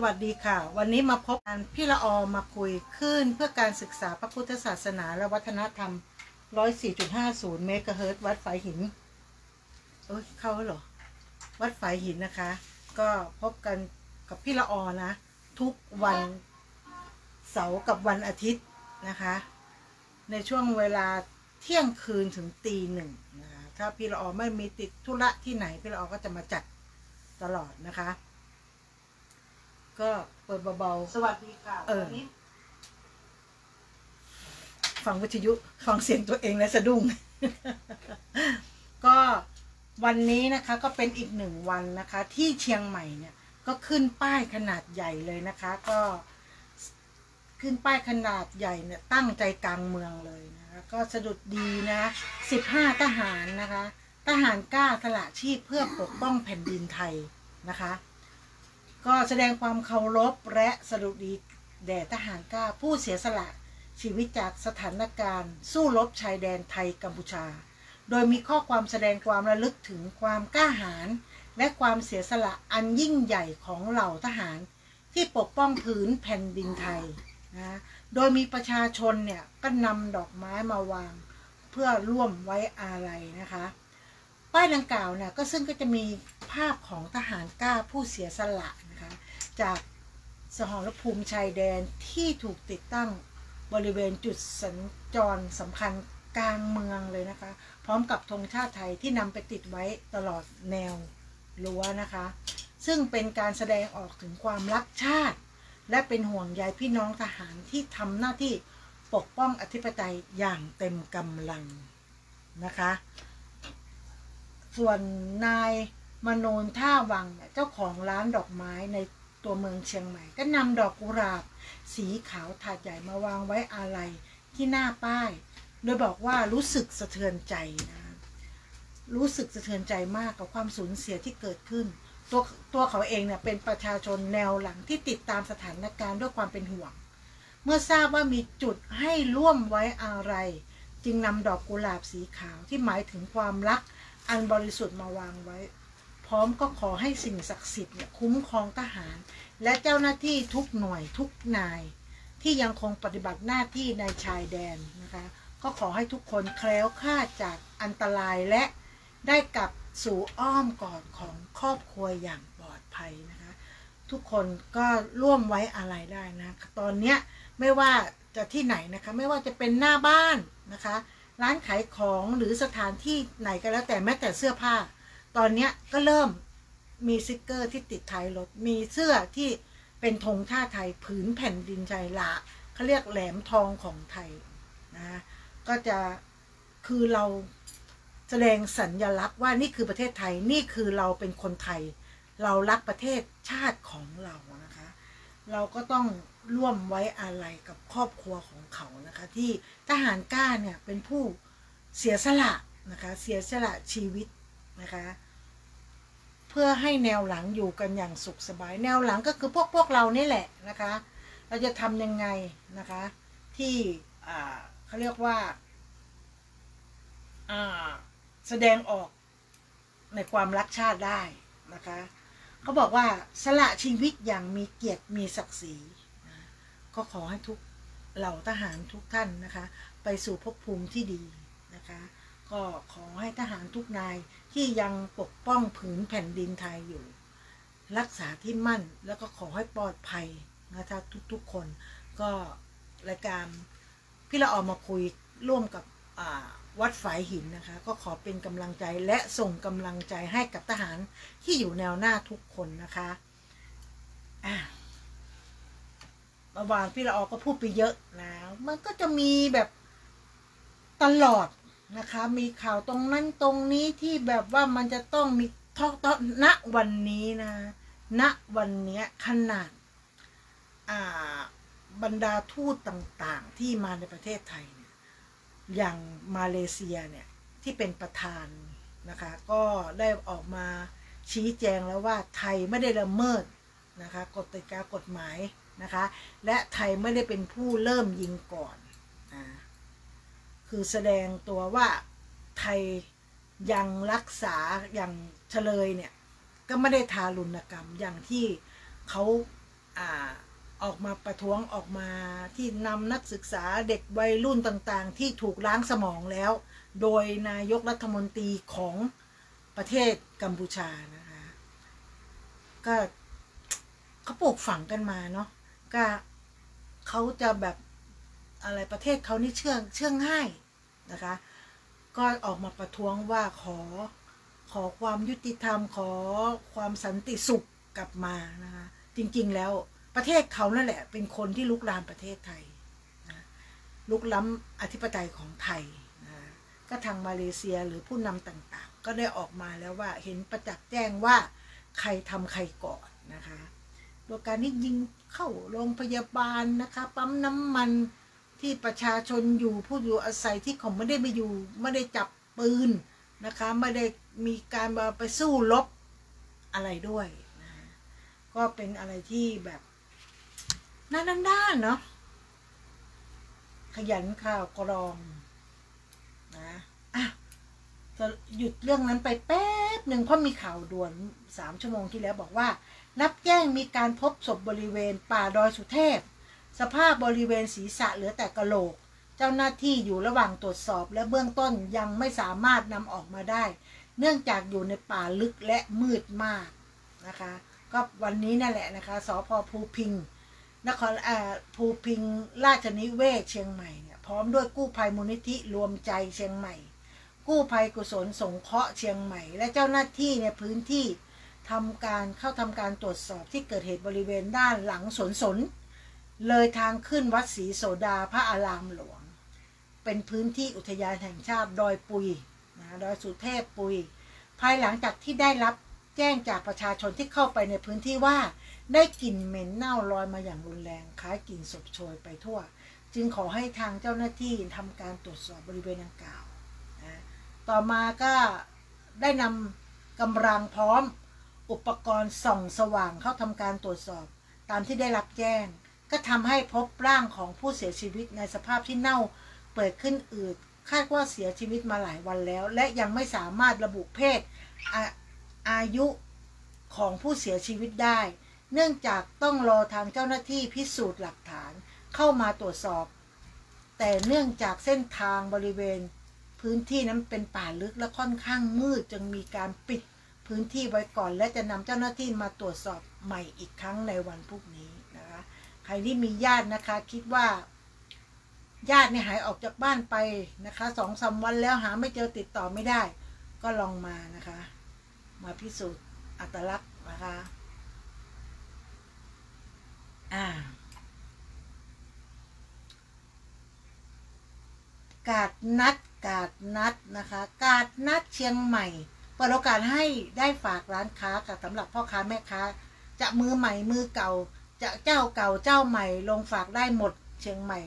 วัสดีค่ะวันนี้มาพบกันพี่ละออมาคุยขึ้นเพื่อการศึกษาพระพุทธศาสนาและวัฒนธรรม 104.50 เมกะเฮิรตซ์วัดฝายหินเข้าเหรอวัดฝายหินนะคะก็พบกันกับพี่ละออนะทุกวันเสาร์กับวันอาทิตย์นะคะในช่วงเวลาเที่ยงคืนถึงตี 1นะคะถ้าพี่ละออไม่มีติดธุระที่ไหนพี่ละออก็จะมาจัดตลอดนะคะก็เปิดเบาๆสวัสดีค่ะวันนี้ฟังวิทยุฟังเสียงตัวเองและสะดุ้ง ก็วันนี้นะคะก็เป็นอีกหนึ่งวันนะคะที่เชียงใหม่เนี่ยก็ขึ้นป้ายขนาดใหญ่เลยนะคะก็ขึ้นป้ายขนาดใหญ่เนี่ยตั้งใจกลางเมืองเลยนะคะก็สะดุดดีนะ15ทหารนะคะทหารกล้าสละชีพเพื่อปกป้องแผ่นดินไทยนะคะก็แสดงความเคารพและสดุดีแด่ทหารกล้าผู้เสียสละชีวิตจากสถานการณ์สู้รบชายแดนไทยกัมพูชาโดยมีข้อความแสดงความระลึกถึงความกล้าหาญและความเสียสละอันยิ่งใหญ่ของเหล่าทหารที่ปกป้องผืนแผ่นดินไทยนะโดยมีประชาชนเนี่ยก็นำดอกไม้มาวางเพื่อร่วมไว้อาลัยนะคะป้ายดังกล่าวเนี่ยก็ซึ่งก็จะมีภาพของทหารกล้าผู้เสียสละนะคะจากสหรภูมิชายแดนที่ถูกติดตั้งบริเวณจุดสัญจรสำคัญกลางเมืองเลยนะคะพร้อมกับธงชาติไทยที่นำไปติดไว้ตลอดแนวรั้วนะคะซึ่งเป็นการแสดงออกถึงความรักชาติและเป็นห่วงใยพี่น้องทหารที่ทำหน้าที่ปกป้องอธิปไตยอย่างเต็มกำลังนะคะส่วนนายมโนนท่าวังเจ้าของร้านดอกไม้ในตัวเมืองเชียงใหม่ก็นำดอกกุหลาบสีขาวถาดใหญ่มาวางไว้อาลัยที่หน้าป้ายโดยบอกว่ารู้สึกสะเทือนใจนะรู้สึกสะเทือนใจมากกับความสูญเสียที่เกิดขึ้นตัวเขาเองเนี่ยเป็นประชาชนแนวหลังที่ติดตามสถานการณ์ด้วยความเป็นห่วงเมื่อทราบว่ามีจุดให้ร่วมไว้อาลัยจึงนำดอกกุหลาบสีขาวที่หมายถึงความรักอันบริสุทธิ์มาวางไว้พร้อมก็ขอให้สิ่งศักดิ์สิทธิ์เนี่ยคุ้มครองทหารและเจ้าหน้าที่ทุกหน่วยทุกนายที่ยังคงปฏิบัติหน้าที่ในชายแดนนะคะก็ขอให้ทุกคนแคล้วคลาดจากอันตรายและได้กลับสู่อ้อมกอดของครอบครัวอย่างปลอดภัยนะคะทุกคนก็ร่วมไว้อาลัยได้นะตอนนี้ไม่ว่าจะที่ไหนนะคะไม่ว่าจะเป็นหน้าบ้านนะคะร้านขายของหรือสถานที่ไหนก็แล้วแต่แม้แต่เสื้อผ้าตอนนี้ก็เริ่มมีสติกเกอร์ที่ติดท้ายรถมีเสื้อที่เป็นธงชาติไทยผืนแผ่นดินไทยละเขาเรียกแหลมทองของไทยนะก็จะคือเราแสดงสัญลักษณ์ว่านี่คือประเทศไทยนี่คือเราเป็นคนไทยเรารักประเทศชาติของเรานะคะเราก็ต้องร่วมไว้อาลัยกับครอบครัวของเขานะคะที่ทหารกล้าเนี่ยเป็นผู้เสียสละนะคะเสียสละชีวิตนะคะเพื่อให้แนวหลังอยู่กันอย่างสุขสบายแนวหลังก็คือพวกเรานี่แหละนะคะเราจะทำยังไงนะคะที่เขาเรียกว่าแสดงออกในความรักชาติได้นะคะเขาบอกว่าสละชีวิตอย่างมีเกียรติมีศักดิ์ศรีนะก็ขอให้ทุกเหล่าทหารทุกท่านนะคะไปสู่ภพภูมิที่ดีนะคะก็ขอให้ทหารทุกนายที่ยังปกป้องผืนแผ่นดินไทยอยู่รักษาที่มั่นแล้วก็ขอให้ปลอดภัยนะคะทุกคนก็รายการพี่ละออมาคุยร่วมกับวัดฝายหินนะคะก็ขอเป็นกำลังใจและส่งกำลังใจให้กับทหารที่อยู่แนวหน้าทุกคนนะคะเมื่อวานพี่ละออก็พูดไปเยอะนะมันก็จะมีแบบตลอดนะคะมีข่าวตรงนั้นตรงนี้ที่แบบว่ามันจะต้องมีณวันนี้นะณวันนี้ขนาดบรรดาทูตต่างๆที่มาในประเทศไทยเนี่ยอย่างมาเลเซียเนี่ยที่เป็นประธานนะคะก็ได้ออกมาชี้แจงแล้วว่าไทยไม่ได้ละเมิดนะคะกฎกฎหมายนะคะและไทยไม่ได้เป็นผู้เริ่มยิงก่อนคือแสดงตัวว่าไทยยังรักษาอย่างเฉลยเนี่ยก็ไม่ได้ทารุณกรรมอย่างที่เขา ออกมาประท้วงออกมาที่นำนักศึกษาเด็กวัยรุ่นต่างๆที่ถูกล้างสมองแล้วโดยนายกรัฐมนตรีของประเทศกัมพูชานะคะก็เขาปลูกฝังกันมาเนาะก็เขาจะแบบอะไรประเทศเขานี่เชื่องง่ายนะคะก็ออกมาประท้วงว่าขอความยุติธรรมขอความสันติสุขกลับมานะคะจริงๆแล้วประเทศเขานั่นแหละเป็นคนที่ลุกลามประเทศไทยนะลุกล้ำอธิปไตยของไทยนะก็ทางมาเลเซียหรือผู้นำต่างๆก็ได้ออกมาแล้วว่าเห็นประจักษ์แจ้งว่าใครทำใครก่อนนะคะโดยการที่ยิงเข้าโรงพยาบาลนะคะปั๊มน้ำมันที่ประชาชนอยู่ผู้อยู่อาศัยที่เขาไม่ได้ไปอยู่ไม่ได้จับปืนนะคะไม่ได้มีการไปสู้รบอะไรด้วยนะก็เป็นอะไรที่แบบน่าด้านเนาะขยันข่าวกรองนะจะหยุดเรื่องนั้นไปแป๊บหนึ่งเพราะมีข่าวด่วน3 ชั่วโมงที่แล้วบอกว่ารับแจ้งมีการพบศพบริเวณป่าดอยสุเทพสภาพบริเวณศีรษะเหลือแต่กะโหลกเจ้าหน้าที่อยู่ระหว่างตรวจสอบและเบื้องต้นยังไม่สามารถนำออกมาได้เนื่องจากอยู่ในป่าลึกและมืดมากนะคะก็วันนี้นั่นแหละนะคะสภ.ภูพิงค์นครภูพิงค์ราชนิเวศเชียงใหม่เนี่ยพร้อมด้วยกู้ภัยมูลนิธิรวมใจเชียงใหม่กู้ภัยกุศลสงเคราะห์เชียงใหม่และเจ้าหน้าที่ในพื้นที่ทำการตรวจสอบที่เกิดเหตุบริเวณด้านหลังสวนเลยทางขึ้นวัดศรีโสดาพระอารามหลวงเป็นพื้นที่อุทยานแห่งชาติดอยปุยนะดอยสุเทพปุยภายหลังจากที่ได้รับแจ้งจากประชาชนที่เข้าไปในพื้นที่ว่าได้กลิ่นเหม็นเน่าลอยมาอย่างรุนแรงคล้ายกลิ่นศพโชยไปทั่วจึงขอให้ทางเจ้าหน้าที่ทำการตรวจสอบบริเวณดังกล่าวนะต่อมาก็ได้นำกำลังพร้อมอุปกรณ์ส่องสว่างเข้าทำการตรวจสอบตามที่ได้รับแจ้งก็ทำให้พบร่างของผู้เสียชีวิตในสภาพที่เน่าเปื่อยขึ้นอืดคาดว่าเสียชีวิตมาหลายวันแล้วและยังไม่สามารถระบุเพศอายุของผู้เสียชีวิตได้เนื่องจากต้องรอทางเจ้าหน้าที่พิสูจน์หลักฐานเข้ามาตรวจสอบแต่เนื่องจากเส้นทางบริเวณพื้นที่นั้นเป็นป่าลึกและค่อนข้างมืดจึงมีการปิดพื้นที่ไว้ก่อนและจะนำเจ้าหน้าที่มาตรวจสอบใหม่อีกครั้งในวันพรุ่งนี้นะคะใครที่มีญาตินะคะคิดว่าญาติเนี่ยหายออกจากบ้านไปนะคะ2-3 วันแล้วหาไม่เจอติดต่อไม่ได้ก็ลองมานะคะมาพิสูจน์อัตลักษณ์นะคะกาดนัดนะคะกาดนัดเชียงใหม่เปิดโอกาสให้ได้ฝากร้านค้ากับสำหรับพ่อค้าแม่ค้าจะมือใหม่มือเก่าจะเจ้าเก่าเจ้าใหม่ลงฝากได้หมดเชียงใหม่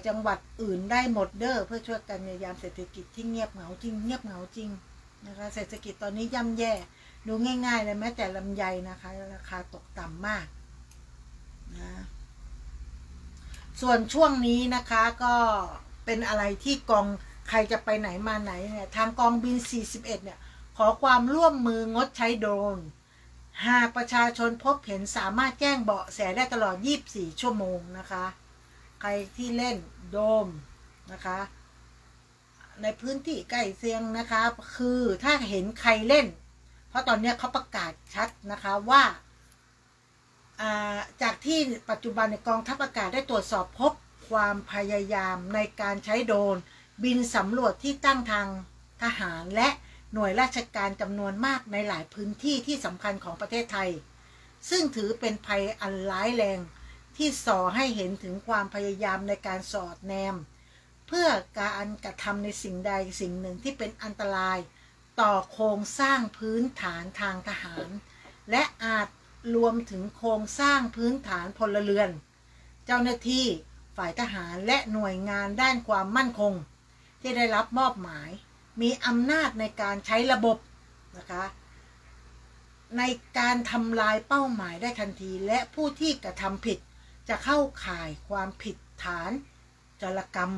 จังหวัดอื่นได้หมดเด้อเพื่อช่วยกันในยามเศรษฐกิจที่เงียบเหงาจริงนะคะเศรษฐกิจตอนนี้ย่ำแย่ดูง่ายๆเลยแม้แต่ลำไยนะคะราคาตกต่ำมากนะส่วนช่วงนี้นะคะก็เป็นอะไรที่กองใครจะไปไหนมาไหนเนี่ยทางกองบิน41เนี่ยขอความร่วมมืองดใช้โดรนหากประชาชนพบเห็นสามารถแจ้งเบาะแสได้ตลอด24 ชั่วโมงนะคะใครที่เล่นโดมนะคะในพื้นที่ใกล้เคียงนะคะคือถ้าเห็นใครเล่นเพราะตอนนี้เขาประกาศชัดนะคะว่าจากที่ปัจจุบันในกองทัพอากาศได้ตรวจสอบพบความพยายามในการใช้โดรนบินสำรวจที่ตั้งทางทหารและหน่วยราชการจำนวนมากในหลายพื้นที่ที่สำคัญของประเทศไทยซึ่งถือเป็นภัยอันร้ายแรงที่ส่อให้เห็นถึงความพยายามในการสอดแนมเพื่อการกระทำในสิ่งใดสิ่งหนึ่งที่เป็นอันตรายต่อโครงสร้างพื้นฐานทางทหารและอาจรวมถึงโครงสร้างพื้นฐานพลเรือนเจ้าหน้าที่ฝ่ายทหารและหน่วยงานด้านความมั่นคงที่ได้รับมอบหมายมีอำนาจในการใช้ระบบนะคะในการทำลายเป้าหมายได้ทันทีและผู้ที่กระทำผิดจะเข้าข่ายความผิดฐานโจรกรรม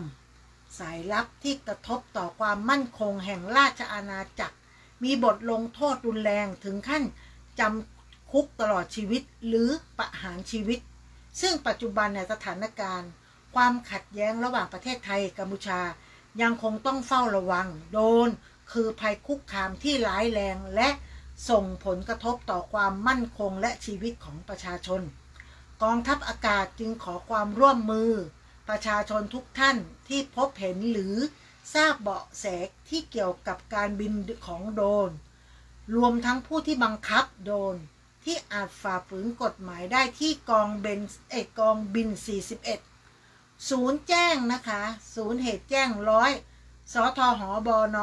สายลับที่กระทบต่อความมั่นคงแห่งราชอาณาจักรมีบทลงโทษรุนแรงถึงขั้นจำ คุกตลอดชีวิตหรือประหารชีวิตซึ่งปัจจุบันเนี่ยสถานการณ์ความขัดแย้งระหว่างประเทศไทยกัมพูชายังคงต้องเฝ้าระวังโดนคือภัยคุกคามที่ร้ายแรงและส่งผลกระทบต่อความมั่นคงและชีวิตของประชาชนกองทัพอากาศจึงขอความร่วมมือประชาชนทุกท่านที่พบเห็นหรือทราบเบาะแสที่เกี่ยวกับการบินของโดรนรวมทั้งผู้ที่บังคับโดรนที่อาจฝ่าฝืนกฎหมายได้ที่กองบิน 41 ศูนย์แจ้งนะคะศูนย์เหตุแจ้ง100สทหบน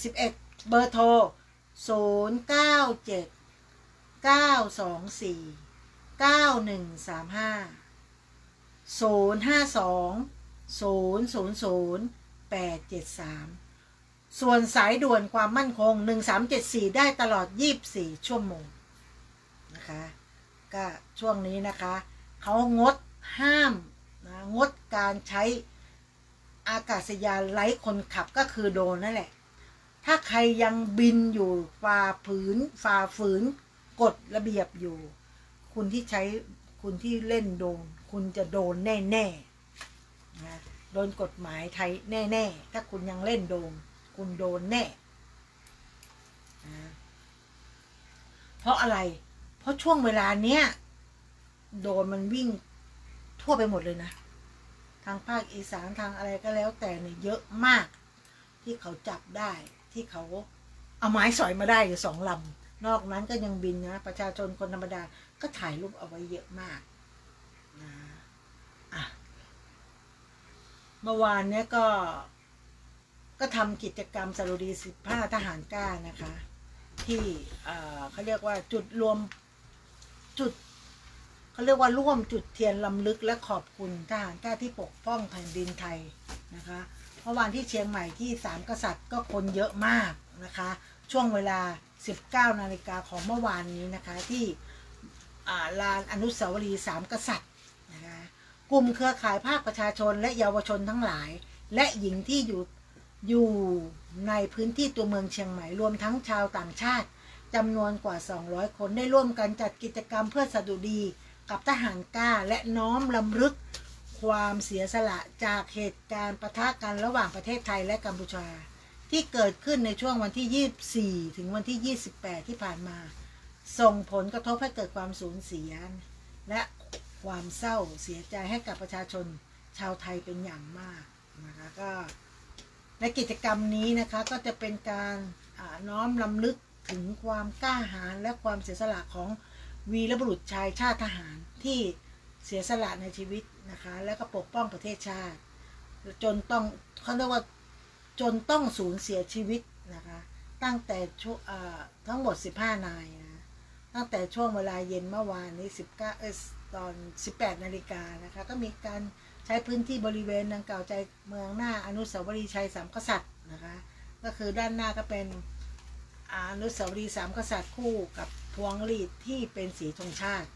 41เบอร์โทร097 924 9135 052 000 873ส่วนสายด่วนความมั่นคง1374ได้ตลอด24ชั่วโมงนะคะก็ช่วงนี้นะคะเขางดห้ามนะงดการใช้อากาศยานไร้คนขับก็คือโดรนนั่นแหละถ้าใครยังบินอยู่ฝ่าฝืนกฎระเบียบอยู่คุณที่เล่นโดรนคุณจะโดนแน่ๆนะโดนกฎหมายไทยแน่ๆถ้าคุณยังเล่นโดรนคุณโดนแน่นะเพราะอะไรเพราะช่วงเวลาเนี้ยโดรนมันวิ่งทั่วไปหมดเลยนะทางภาคอีสานทางอะไรก็แล้วแต่เนี่ยเยอะมากที่เขาจับได้ที่เขาเอาไม้สอยมาได้อยู่2 ลำนอกนั้นก็ยังบินนะประชาชนคนธรรมดาก็ถ่ายรูปเอาไว้เยอะมากนะเมื่อวานเนี้ยก็ทำกิจกรรมสรุดี15ทหารกล้านะคะที่เขาเรียกว่าร่วมจุดเทียนลำลึกและขอบคุณทหารกล้าที่ปกป้องแผ่นดินไทยนะคะเมื่อวานที่เชียงใหม่ที่3 กษัตริย์ก็คนเยอะมากนะคะช่วงเวลา 19 นาฬิกาของเมื่อวานนี้นะคะที่ลานอนุสาวรีย์3 กษัตริย์นะคะกลุ่มเครือข่ายภาคประชาชนและเยาวชนทั้งหลายและหญิงที่อยู่ในพื้นที่ตัวเมืองเชียงใหม่รวมทั้งชาวต่างชาติจำนวนกว่า200 คนได้ร่วมกันจัดกิจกรรมเพื่อสดุดีกับทหารกล้าและน้อมรำลึกความเสียสละจากเหตุการณ์ปะทะกันระหว่างประเทศไทยและกัมพูชาที่เกิดขึ้นในช่วงวันที่24ถึงวันที่28ที่ผ่านมาส่งผลกระทบให้เกิดความสูญเสียและความเศร้าเสียใจให้กับประชาชนชาวไทยเป็นอย่างมากนะคะก็ในกิจกรรมนี้นะคะก็จะเป็นการน้อมรำลึกถึงความกล้าหาญและความเสียสละของวีรบุรุษชายชาติทหารที่เสียสละในชีวิตนะคะและก็ปกป้องประเทศชาติจนต้องสูญเสียชีวิตนะคะตั้งแต่ทั้งหมด15 นายนะตั้งแต่ช่วงเวลาเย็นเมื่อวานนี้ตอน 18 นาฬิกานะคะก็มีการใช้พื้นที่บริเวณดังกล่าวใจเมืองหน้าอนุสาวรีย์ชัย3 กษัตริย์นะคะก็คือด้านหน้าก็เป็นอนุสาวรีย์3 กษัตริย์คู่กับพวงหรีดที่เป็นสีธงชาติ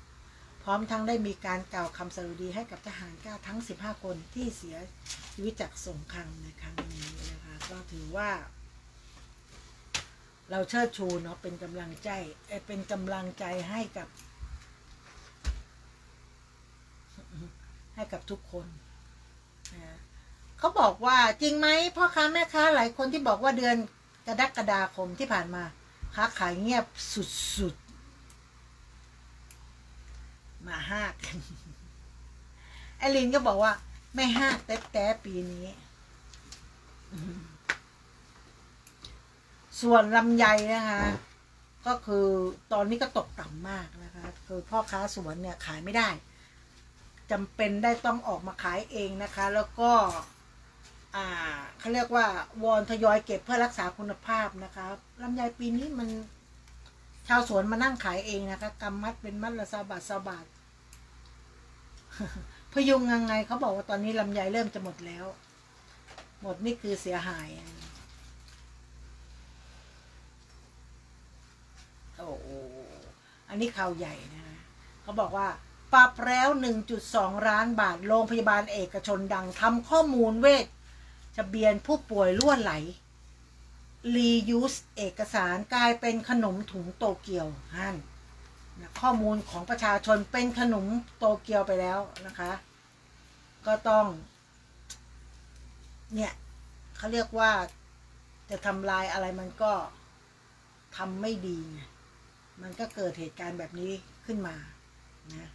พร้อมทั้งได้มีการกล่าวคำสดุดีให้กับทหารกล้าทั้ง15 คนที่เสียชีวิตจากสงครามในครั้งนี้นะคะก็ถือว่าเราเชิดชูเนาะเป็นกำลังใจให้กับทุกคนนะเขาบอกว่าจริงไหมพ่อค้าแม่ค้าหลายคนที่บอกว่าเดือนกรกฎาคมที่ผ่านมาค้าขายเงียบสุดๆมาห้ากไอลินก็บอกว่าไม่ห้ากแต่ปีนี้ส่วนลำไยนะคะก็คือตอนนี้ก็ตกต่ำมากนะคะคือพ่อค้าสวนเนี่ยขายไม่ได้จำเป็นได้ต้องออกมาขายเองนะคะแล้วก็เขาเรียกว่าวอนทยอยเก็บเพื่อรักษาคุณภาพนะคะลำไยปีนี้มันชาวสวนมานั่งขายเองนะคะกำมัดเป็นมัดละ20 บาทพยุงยังไงเขาบอกว่าตอนนี้ลำไยเริ่มจะหมดแล้วหมดนี่คือเสียหายโอ้อันนี้ข่าวใหญ่นะเขาบอกว่าปรับแล้ว 1.2 ล้านบาทโรงพยาบาลเอกชนดังทำข้อมูลเวชทะเบียนผู้ป่วยล่วไหลรียูสเอกสารกลายเป็นขนมถุงโตเกียวฮั่น ข้อมูลของประชาชนเป็นขนมโตเกียวไปแล้วนะคะ ก็ต้องเนี่ยเขาเรียกว่าจะทำลายอะไรมันก็ทำไม่ดีไงมันก็เกิดเหตุการณ์แบบนี้ขึ้นมานะ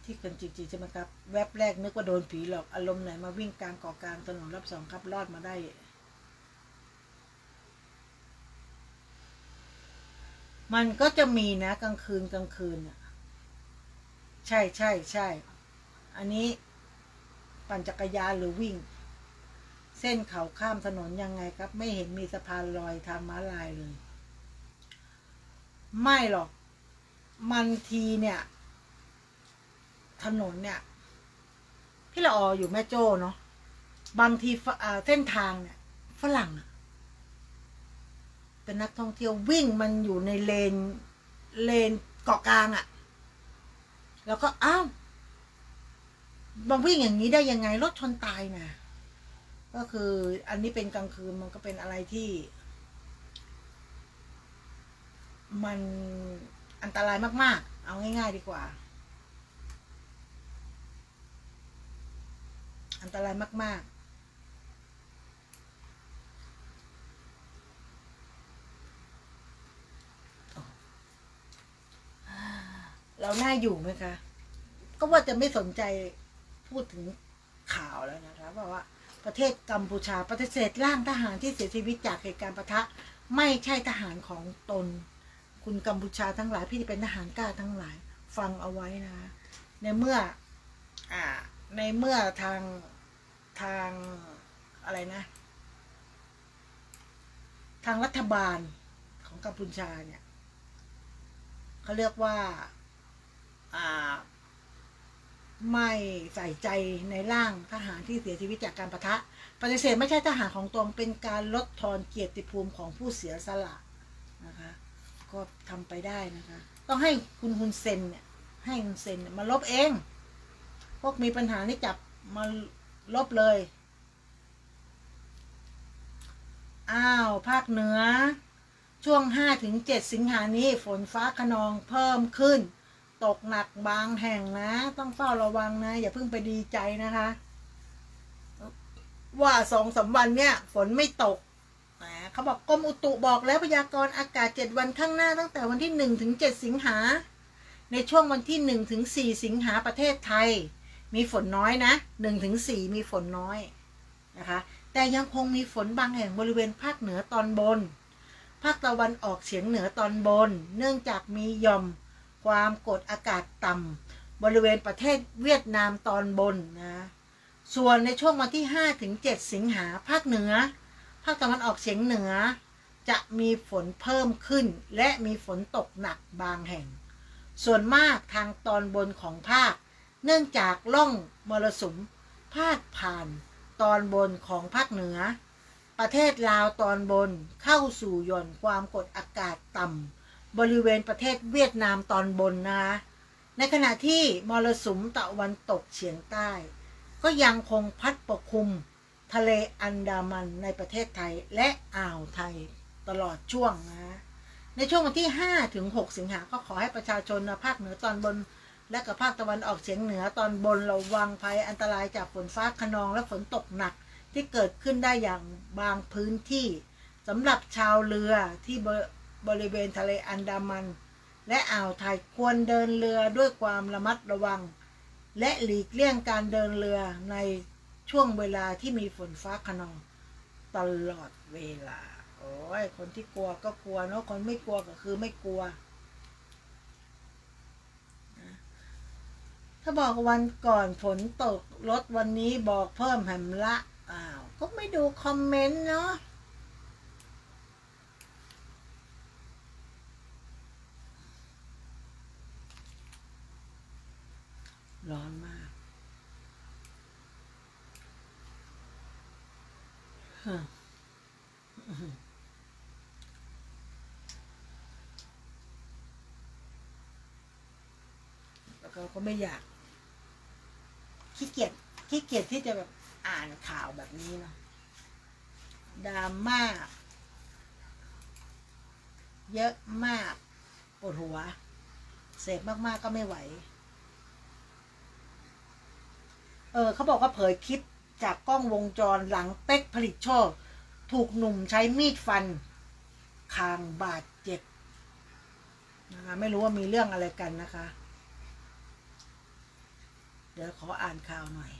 ที่เป็นจริงๆใช่ไหมครับแวบแรกนึกว่าโดนผีหลอกอารมณ์ไหนมาวิ่งกลางเกาะกลางถนนรับสองครับรอดมาได้มันก็จะมีนะกลางคืนอ่ะใช่อันนี้ปั่นจักรยานหรือวิ่งเส้นเขาข้ามถนนยังไงครับไม่เห็นมีสะพานลอยทางม้าลายเลยไม่หรอกมันทีเนี่ยถนนเนี่ยพี่ละอออยู่แม่โจ้เนาะบางทีเส้นทางเนี่ยฝรั่งเป็นนักท่องเที่ยววิ่งมันอยู่ในเลนเกาะกลางแล้วก็อ้าวบางวิ่งอย่างนี้ได้ยังไงรถชนตายนะก็คืออันนี้เป็นกลางคืนมันก็เป็นอะไรที่มันอันตรายมากๆเอาง่ายๆดีกว่าอันตรายมากๆเราน่าอยู่ไหมคะก็ว่าจะไม่สนใจพูดถึงข่าวแล้วนะคะว่าประเทศกัมพูชาปฏิเสธร่างทหารที่เสียชีวิตจากเหตุการณ์ปะทะไม่ใช่ทหารของตนคุณกัมพูชาทั้งหลายพี่ที่เป็นทหารกล้าทั้งหลายฟังเอาไว้นะในเมื่อทางอะไรนะทางรัฐบาลของกัมพูชาเนี่ยเขาเรียกว่าไม่ใส่ใจในร่างทหารที่เสียชีวิตจากการปะทะปฏิเสธไม่ใช่ทหารของตนเป็นการลดทอนเกียรติภูมิของผู้เสียสละนะคะก็ทำไปได้นะคะต้องให้คุณฮุนเซนเนี่ยให้ฮุนเซนมาลบเองพวกมีปัญหานี่จับมาลบเลยอ้าวภาคเหนือช่วง 5-7 สิงหานี้ฝนฟ้าคะนองเพิ่มขึ้นตกหนักบางแห่งนะต้องเฝ้าระวังนะอย่าเพิ่งไปดีใจนะคะว่า2-3 วันเนี่ยฝนไม่ตกเขาบอกกรมอุตุบอกแล้วพยากรณ์อากาศ7 วันข้างหน้าตั้งแต่วันที่1-7 สิงหาในช่วงวันที่1-4 สิงหาประเทศไทยมีฝนน้อยนะ1-4มีฝนน้อยนะคะแต่ยังคงมีฝนบางแห่งบริเวณภาคเหนือตอนบนภาคตะวันออกเฉียงเหนือตอนบนเนื่องจากมีหย่อมความกดอากาศต่ำบริเวณประเทศเวียดนามตอนบนนะส่วนในช่วงวันที่5-7 สิงหาภาคเหนือภาคตะวันออกเฉียงเหนือจะมีฝนเพิ่มขึ้นและมีฝนตกหนักบางแห่งส่วนมากทางตอนบนของภาคเนื่องจากร่องมรสุมพาดผ่านตอนบนของภาคเหนือประเทศลาวตอนบนเข้าสู่หย่อมความกดอากาศต่ำบริเวณประเทศเวียดนามตอนบนนะคะในขณะที่มรสุมตะวันตกเฉียงใต้ก็ยังคงพัดปกคลุมทะเลอันดามันในประเทศไทยและอ่าวไทยตลอดช่วงนะในช่วงวันที่5-6 สิงหาก็ขอให้ประชาชนภาคเหนือตอนบนและกับภาคตะวันออกเฉียงเหนือตอนบนระวังภัยอันตรายจากฝนฟ้าคะนองและฝนตกหนักที่เกิดขึ้นได้อย่างบางพื้นที่สำหรับชาวเรือที่บริเวณทะเลอันดามันและอ่าวไทยควรเดินเรือด้วยความระมัดระวังและหลีกเลี่ยงการเดินเรือในช่วงเวลาที่มีฝนฟ้าคะนองตลอดเวลาโอ้ยคนที่กลัวก็กลัวเนาะคนไม่กลัวก็คือไม่กลัวถ้าบอกวันก่อนฝนตกลดวันนี้บอกเพิ่มแหมละอ้าวก็ไม่ดูคอมเมนต์เนาะร้อนมากแล้วก็ไม่อยากขี้เกียจที่จะแบบอ่านข่าวแบบนี้เนาะดราม่า เยอะมากปวดหัวเสพมากๆก็ไม่ไหวเขาบอกว่าเผยคลิปจากกล้องวงจรหลังเป๊กผลิตโชคถูกหนุ่มใช้มีดฟันคางบาดเจ็บนะคะไม่รู้ว่ามีเรื่องอะไรกันนะคะเดี๋ยวขออ่านข่าวหน่อย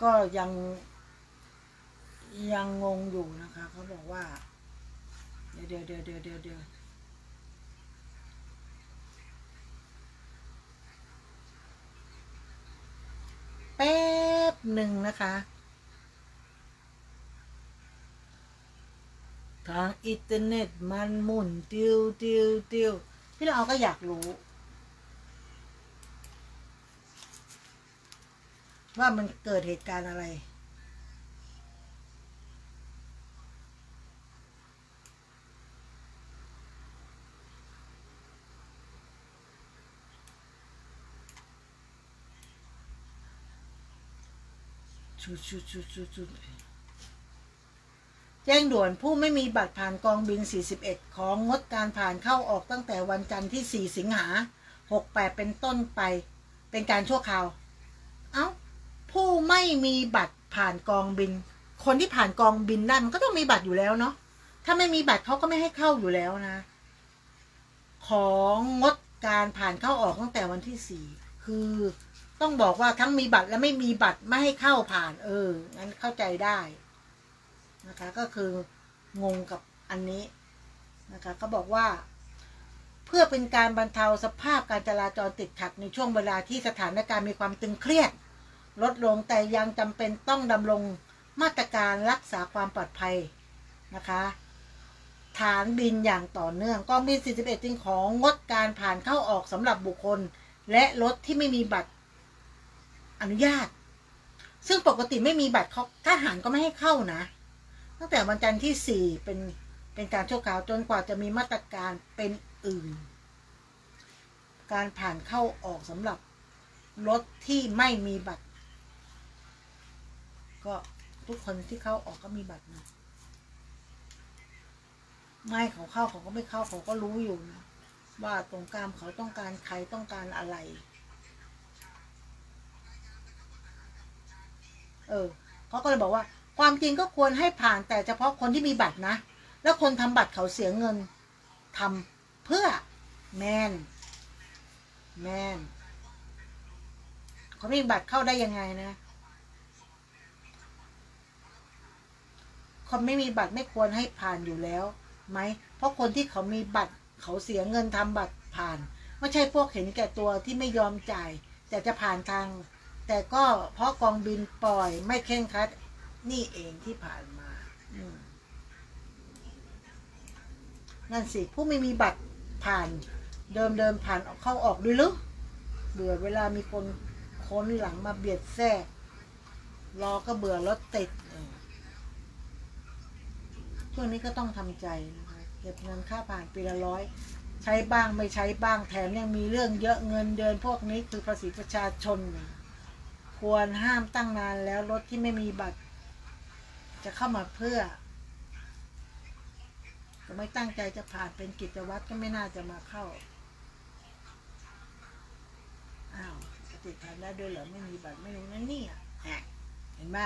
ก็ยังงงอยู่นะคะเขาบอกว่าเดี๋ยวแป๊บหนึ่งนะคะทางอินเทอร์เน็ตมันหมุนติ้วพี่เราก็อยากรู้ว่ามันเกิดเหตุการณ์อะไรชุดแจ้งด่วนผู้ไม่มีบัตรผ่านกองบิน41ของงดการผ่านเข้าออกตั้งแต่วันจันทร์ที่4 สิงหา68เป็นต้นไปเป็นการชั่วคราวผู้ไม่มีบัตรผ่านกองบินคนที่ผ่านกองบินได้มันก็ต้องมีบัตรอยู่แล้วเนาะถ้าไม่มีบัตรเขาก็ไม่ให้เข้าอยู่แล้วนะของงดการผ่านเข้าออกตั้งแต่วันที่4คือต้องบอกว่าทั้งมีบัตรและไม่มีบัตรไม่ให้เข้าผ่านงั้นเข้าใจได้นะคะก็คืองงกับอันนี้นะคะเขาบอกว่าเพื่อเป็นการบรรเทาสภาพการจราจรติดขัดในช่วงเวลาที่สถานการณ์มีความตึงเครียดลดลงแต่ยังจำเป็นต้องดำรงมาตรการรักษาความปลอดภัยนะคะฐานบินอย่างต่อเนื่องกองบิน41จึงของงดการผ่านเข้าออกสำหรับบุคคลและรถที่ไม่มีบัตรอนุญาตซึ่งปกติไม่มีบัตรทหารก็ไม่ให้เข้านะตั้งแต่วันจันทร์ที่4เป็นการชั่วคราวจนกว่าจะมีมาตรการเป็นอื่นการผ่านเข้าออกสำหรับรถที่ไม่มีบัตรก็ทุกคนที่เข้าออกก็มีบัตรนะไม่เขาเข้าเขาก็ไม่เข้าเขาก็รู้อยู่นะว่าตรงกลางเขาต้องการใครต้องการอะไรเขาก็เลยบอกว่าความจริงก็ควรให้ผ่านแต่เฉพาะคนที่มีบัตรนะแล้วคนทำบัตรเขาเสียเงินทำเพื่อแมนเขาไม่มีบัตรเข้าได้ยังไงนะคนไม่มีบัตรไม่ควรให้ผ่านอยู่แล้วไหมเพราะคนที่เขามีบัตรเขาเสียเงินทำบัตรผ่านไม่ใช่พวกเห็นแก่ตัวที่ไม่ยอมจ่ายแต่จะผ่านทางแต่ก็เพราะกองบินปล่อยไม่เคร่งครัดนี่เองที่ผ่านมานั่นสิผู้ไม่มีบัตรผ่านเดิมผ่านเข้าออกด้วยหรือเบื่อเวลามีคนค้นหลังมาเบียดแทรกรอก็เบื่อรถติดช่วงนี้ก็ต้องทำใจนะคะเก็บเงินค่าผ่านปีละ100ใช้บ้างไม่ใช้บ้างแถมยังมีเรื่องเยอะเงินเดือนพวกนี้คือภาษีประชาชนควรห้ามตั้งนานแล้วรถที่ไม่มีบัตรจะเข้ามาเพื่อก็ไม่ตั้งใจจะผ่านเป็นกิจวัตรก็ไม่น่าจะมาเข้าปกติผ่านได้ด้วยเหรอไม่มีบัตรไม่รู้นั่นนี่เห็นไหม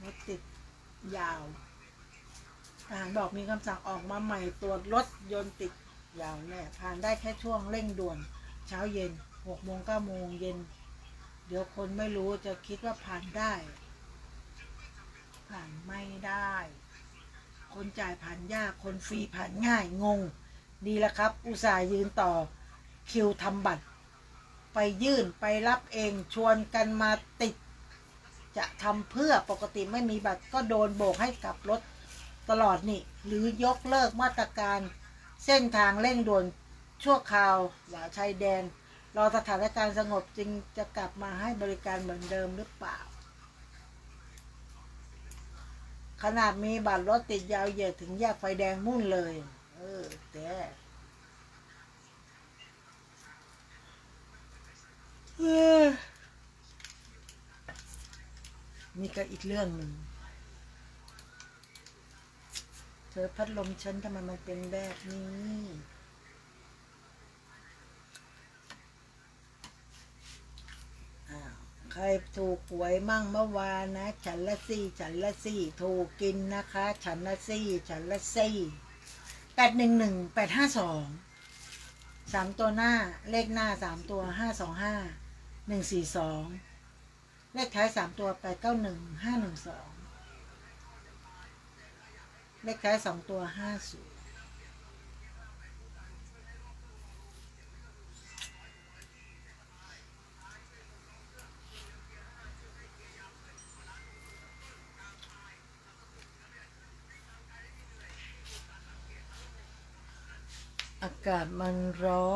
รถติดยาวทหารบอกมีคำสั่งออกมาใหม่ตรวจรถยนต์ติดยาวแน่ผ่านได้แค่ช่วงเร่งด่วนเช้าเย็น6 โมง 9 โมงเย็นเดี๋ยวคนไม่รู้จะคิดว่าผ่านได้ผ่านไม่ได้คนจ่ายผ่านยากคนฟรีผ่านง่ายงงดีแล้วครับอุตส่าห์ยืนต่อคิวทำบัตรไปยื่นไปรับเองชวนกันมาติดจะทำเพื่อปกติไม่มีบัตรก็โดนโบกให้กลับรถตลอดนี่หรือยกเลิกมาตรการเส้นทางเร่งด่วนชั่วคราวหว่าชายแดนรอสถานการณ์สงบจึงจะกลับมาให้บริการเหมือนเดิมหรือเปล่าขนาดมีบัตรรถติดยาวเหยียดถึงแยกไฟแดงมุ่นเลยแต่ นี่ก็อีกเรื่องหนึ่งเธอพัดลมฉันทำไมมันเป็นแบบนี้ใครถูกหวยมั่งเมื่อวานนะฉันละสี่ถูกกินนะคะฉันละสี่811 8523 ตัวหน้าเลขหน้า3 ตัว525 142เลขท้าย3 ตัว891 512เลขท้าย2 ตัว50อากาศมันร้อ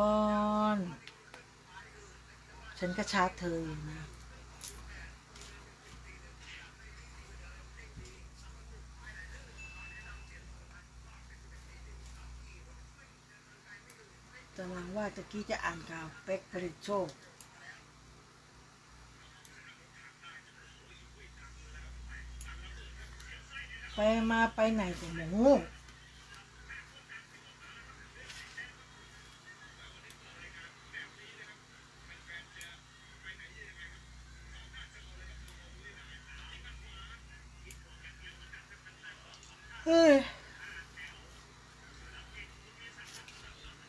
นฉันก็ชาร์จเธออยู่นะกำลังว่าตะกี้จะอ่านข่าวเป๊กผลิตโชคไปมาไปไหนกับหมู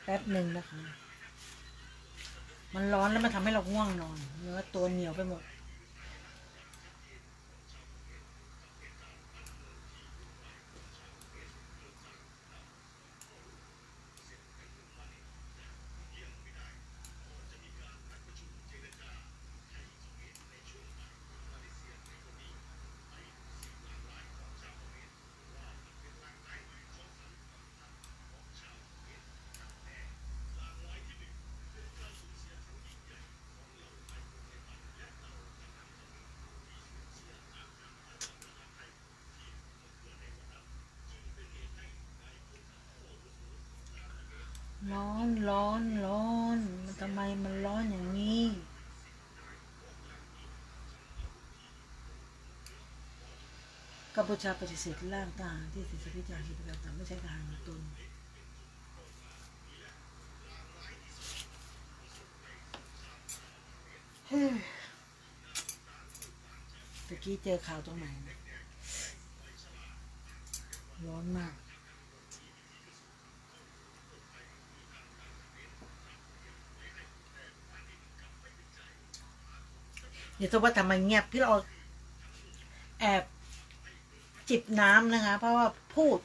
แป๊บหนึ่งนะคะมันร้อนแล้วมันทำให้เราง่วงนอนเนื้อตัวเหนียวไปหมดร้อนมันทำไมมันร้อนอย่างนี้กัมพูชาปฏิเสธร่างทหารที่เสียชีวิตจากเหตุการณ์ต่างไม่ใช่ทหารของตนตะกี้เจอข่าวตรงไหนร้อนมากเดี๋ยวตัวว่าทำไมเงียบพี่เราแอบจิบน้ำนะคะเพราะว่าพูด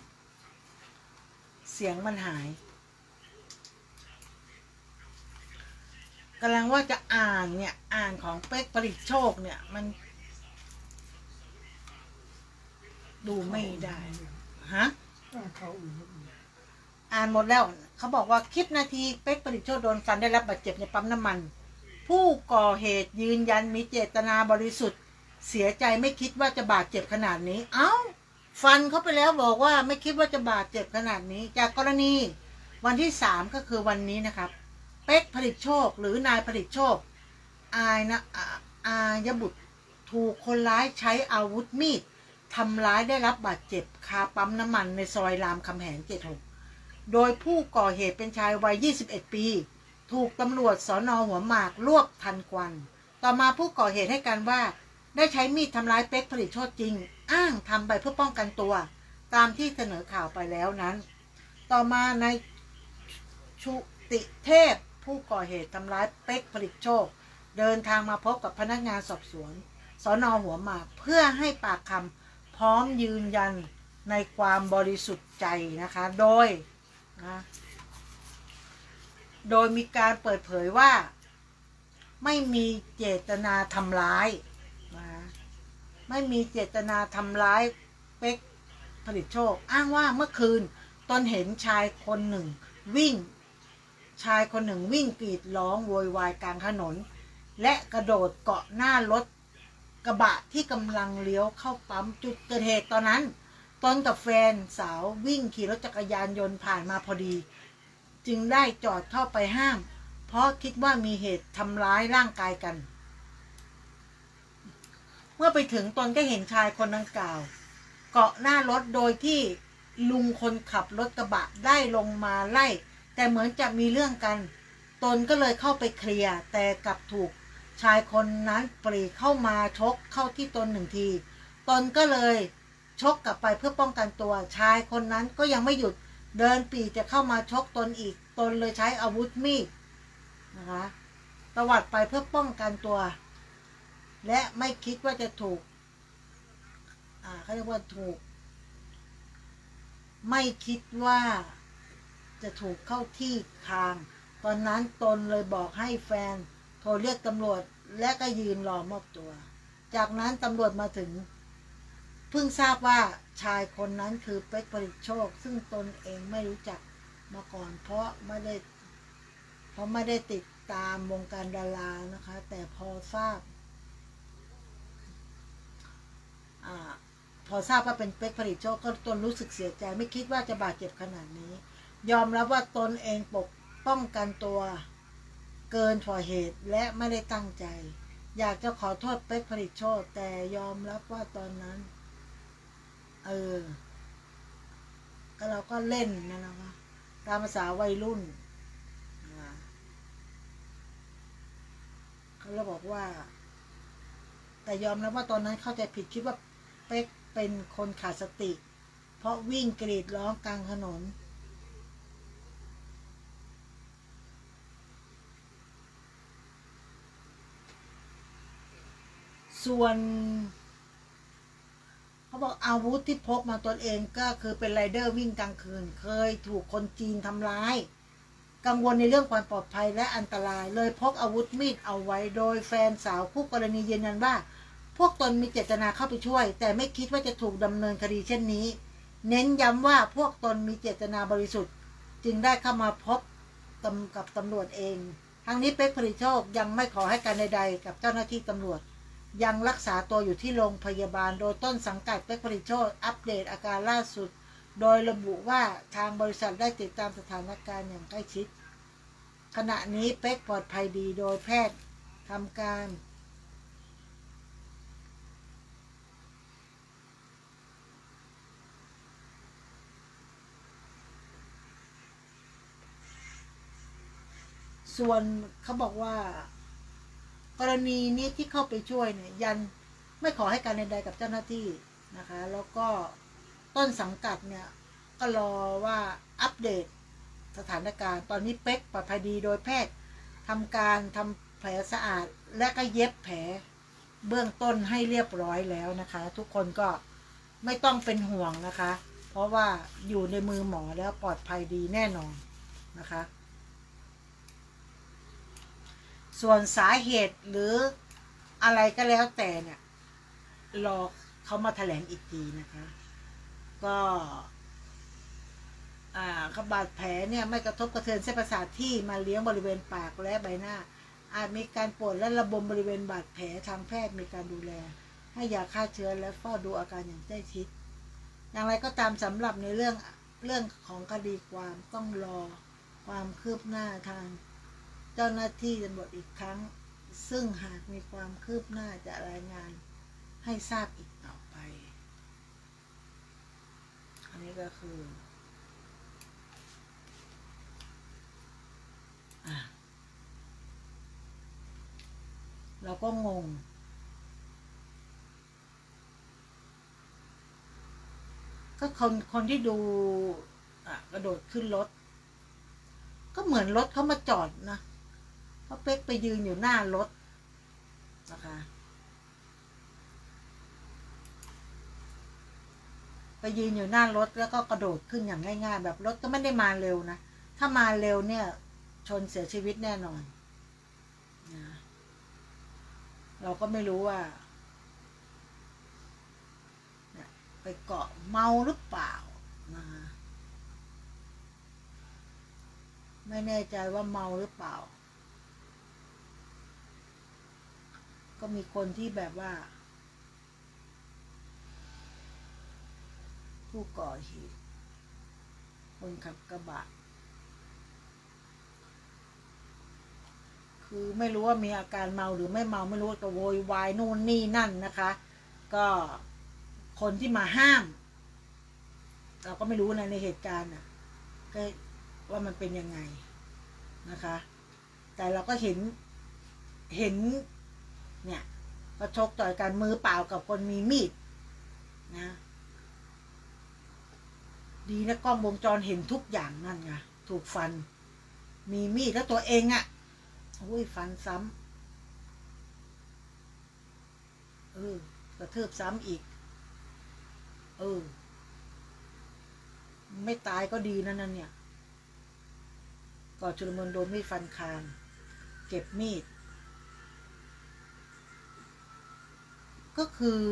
เสียงมันหายกำลังว่าจะอ่านเนี่ยอ่านของเป๊กผลิตโชคเนี่ยมันดูไม่ได้ฮะอ่านหมดแล้วเขาบอกว่าคลิปนาทีเป๊กผลิตโชคโดนฟันได้รับบาดเจ็บในปั๊มน้ำมันผู้ก่อเหตุยืนยันมีเจตนาบริสุทธิ์เสียใจไม่คิดว่าจะบาดเจ็บขนาดนี้เอ้าฟันเขาไปแล้วบอกว่าไม่คิดว่าจะบาดเจ็บขนาดนี้จากกรณีวันที่3ก็คือวันนี้นะครับเป๊กผลิตโชคหรือนายผลิตโชคอายบุตรถูกคนร้ายใช้อาวุธมีดทำร้ายได้รับบาดเจ็บคาปั๊มน้ำมันในซอยรามคำแหง76โดยผู้ก่อเหตุเป็นชายวัย21ปีถูกตำรวจสน.หัวหมากรวบทันควันต่อมาผู้ก่อเหตุให้การว่าได้ใช้มีดทำร้ายเป๊กผลิตโชคจริงอ้างทำไปเพื่อป้องกันตัวตามที่เสนอข่าวไปแล้วนั้นต่อมาในชุติเทพผู้ก่อเหตุทำร้ายเป๊กผลิตโชคเดินทางมาพบกับพนักงานสอบสวนสน.หัวหมากเพื่อให้ปากคำพร้อมยืนยันในความบริสุทธิ์ใจนะคะโดยมีการเปิดเผยว่าไม่มีเจตนาทำร้ายไม่มีเจตนาทำร้ายเป๊กผลิตโชคอ้างว่าเมื่อคืนตนเห็นชายคนหนึ่งวิ่งกรีดร้องโวยวายกลางถนนและกระโดดเกาะหน้ารถกระบะที่กำลังเลี้ยวเข้าปั๊มจุดเกิดเหตุตอนนั้นตนกับแฟนสาววิ่งขี่รถจักรยานยนต์ผ่านมาพอดีจึงได้จอดเข้าไปห้าม เพราะคิดว่ามีเหตุทำร้ายร่างกายกันเมื่อไปถึงตนก็เห็นชายคนดังกล่าวเกาะหน้ารถโดยที่ลุงคนขับรถกระบะได้ลงมาไล่แต่เหมือนจะมีเรื่องกันตนก็เลยเข้าไปเคลียร์แต่กลับถูกชายคนนั้นปรีเข้ามาชกเข้าที่ตนหนึ่งทีตนก็เลยชกกลับไปเพื่อป้องกันตัวชายคนนั้นก็ยังไม่หยุดเดินปรีจะเข้ามาชกตนอีกตนเลยใช้อาวุธมีดนะคะตวัดไปเพื่อป้องกันตัวและไม่คิดว่าจะถูกเขาเรียกว่าถูกไม่คิดว่าจะถูกเข้าที่คางตอนนั้นตนเลยบอกให้แฟนโทรเรียกตำรวจและก็ยืนรอมอบตัวจากนั้นตำรวจมาถึงเพิ่งทราบว่าชายคนนั้นคือเป๊กผลิตโชคซึ่งตนเองไม่รู้จักมาก่อนเพราะไม่ได้ติดตามวงการดารานะคะแต่พอทราบว่าเป็นเป๊กผลิตโชคก็ตนรู้สึกเสียใจไม่คิดว่าจะบาดเจ็บขนาดนี้ยอมรับว่าตนเองปกป้องกันตัวเกินกว่าเหตุและไม่ได้ตั้งใจอยากจะขอโทษเป๊กผลิตโชคแต่ยอมรับว่าตอนนั้นก็เราก็เล่นนะคะตามภาษาวัยรุ่นเขาเลยบอกว่าแต่ยอมรับว่าตอนนั้นเข้าใจผิดคิดว่าเป๊กเป็นคนขาดสติเพราะวิ่งกรีดร้องกลางถนนส่วนเขาบอกอาวุธที่พกมาตนเองก็คือเป็นไรเดอร์วิ่งกลางคืนเคยถูกคนจีนทำร้ายกังวลในเรื่องความปลอดภัยและอันตรายเลยพกอาวุธมีดเอาไว้โดยแฟนสาวคู่กรณียืนยันว่าพวกตนมีเจตนาเข้าไปช่วยแต่ไม่คิดว่าจะถูกดำเนินคดีเช่นนี้เน้นย้ำว่าพวกตนมีเจตนาบริสุทธิ์จึงได้เข้ามาพบกับตำรวจเองทั้งนี้เป๊กผลิตโชคยังไม่ขอให้การใดๆกับเจ้าหน้าที่ตำรวจยังรักษาตัวอยู่ที่โรงพยาบาลโดยต้นสังกัดเป๊กผลิตโชคอัปเดตอาการล่าสุดโดยระบุว่าทางบริษัทได้ติดตามสถานการณ์อย่างใกล้ชิดขณะนี้เป๊กปลอดภัยดีโดยแพทย์ทำการส่วนเขาบอกว่ากรณีนี้ที่เข้าไปช่วยเนี่ยยันไม่ขอให้การใดๆกับเจ้าหน้าที่นะคะแล้วก็ต้นสังกัดเนี่ยก็รอว่าอัปเดตสถานการณ์ตอนนี้เป๊กปลอดภัยดีโดยแพทย์ทำการทำแผลสะอาดและก็เย็บแผลเบื้องต้นให้เรียบร้อยแล้วนะคะทุกคนก็ไม่ต้องเป็นห่วงนะคะเพราะว่าอยู่ในมือหมอแล้วปลอดภัยดีแน่นอนนะคะส่วนสาเหตุหรืออะไรก็แล้วแต่เนี่ยรอเขามาแถลงอีกทีนะคะก็บาดแผลเนี่ยไม่กระทบกระเทือนเส้นประสาทที่มาเลี้ยงบริเวณปากและใบหน้าอาจมีการปวดและระบมบริเวณบาดแผลทางแพทย์มีการดูแลให้ยาฆ่าเชื้อและเฝ้าดูอาการอย่างใกล้ชิดอย่างไรก็ตามสำหรับในเรื่องของคดีความต้องรอความคืบหน้าทางเจ้าหน้าที่ตำรวจอีกครั้งซึ่งหากมีความคืบหน้าจะรายงานให้ทราบอีกต่อไปอันนี้ก็คือเราก็งงก็คนที่ดูกระโดดขึ้นรถก็เหมือนรถเขามาจอดนะเพราะเป๊กไปยืนอยู่หน้ารถนะคะไปยืนอยู่หน้ารถแล้วก็กระโดดขึ้นอย่างง่ายๆแบบรถก็ไม่ได้มาเร็วนะถ้ามาเร็วเนี่ยชนเสียชีวิตแน่นอนนะเราก็ไม่รู้ว่าไปเกาะเมาหรือเปล่านะคะไม่แน่ใจว่าเมาหรือเปล่าก็มีคนที่แบบว่าผู้ก่อเหตุคนขับกระบะ คือไม่รู้ว่ามีอาการเมาหรือไม่เมาไม่รู้ก็โวยวายนู่นนี่นั่นนะคะ ก็คนที่มาห้ามเราก็ไม่รู้นะในเหตุการณ์น่ะก็ว่ามันเป็นยังไงนะคะ แต่เราก็เห็นเนี่ยประชกต่อยกันมือเปล่ากับคนมีมีดนะดีนะกล้องวงจรเห็นทุกอย่างนั่นไงถูกฟันมีมีดแล้วตัวเองอ่ะอุ้ยฟันซ้ำกระทืบซ้ำอีกไม่ตายก็ดีนั่นเนี่ยก่อชุลมุนโดนมีดฟันคางเก็บมีดก็คือ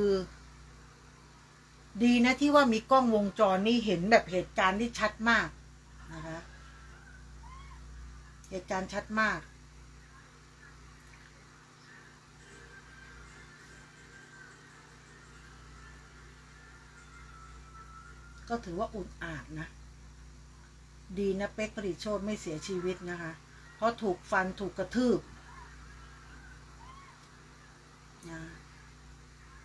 ดีนะที่ว่ามีกล้องวงจรนี่เห็นแบบเหตุการณ์ที่ชัดมากนะคะเหตุการณ์ชัดมากก็ถือว่าอุกอาจนะดีนะเป๊กผลิตโชติไม่เสียชีวิตนะคะเพราะถูกฟันถูกกระทืบนะ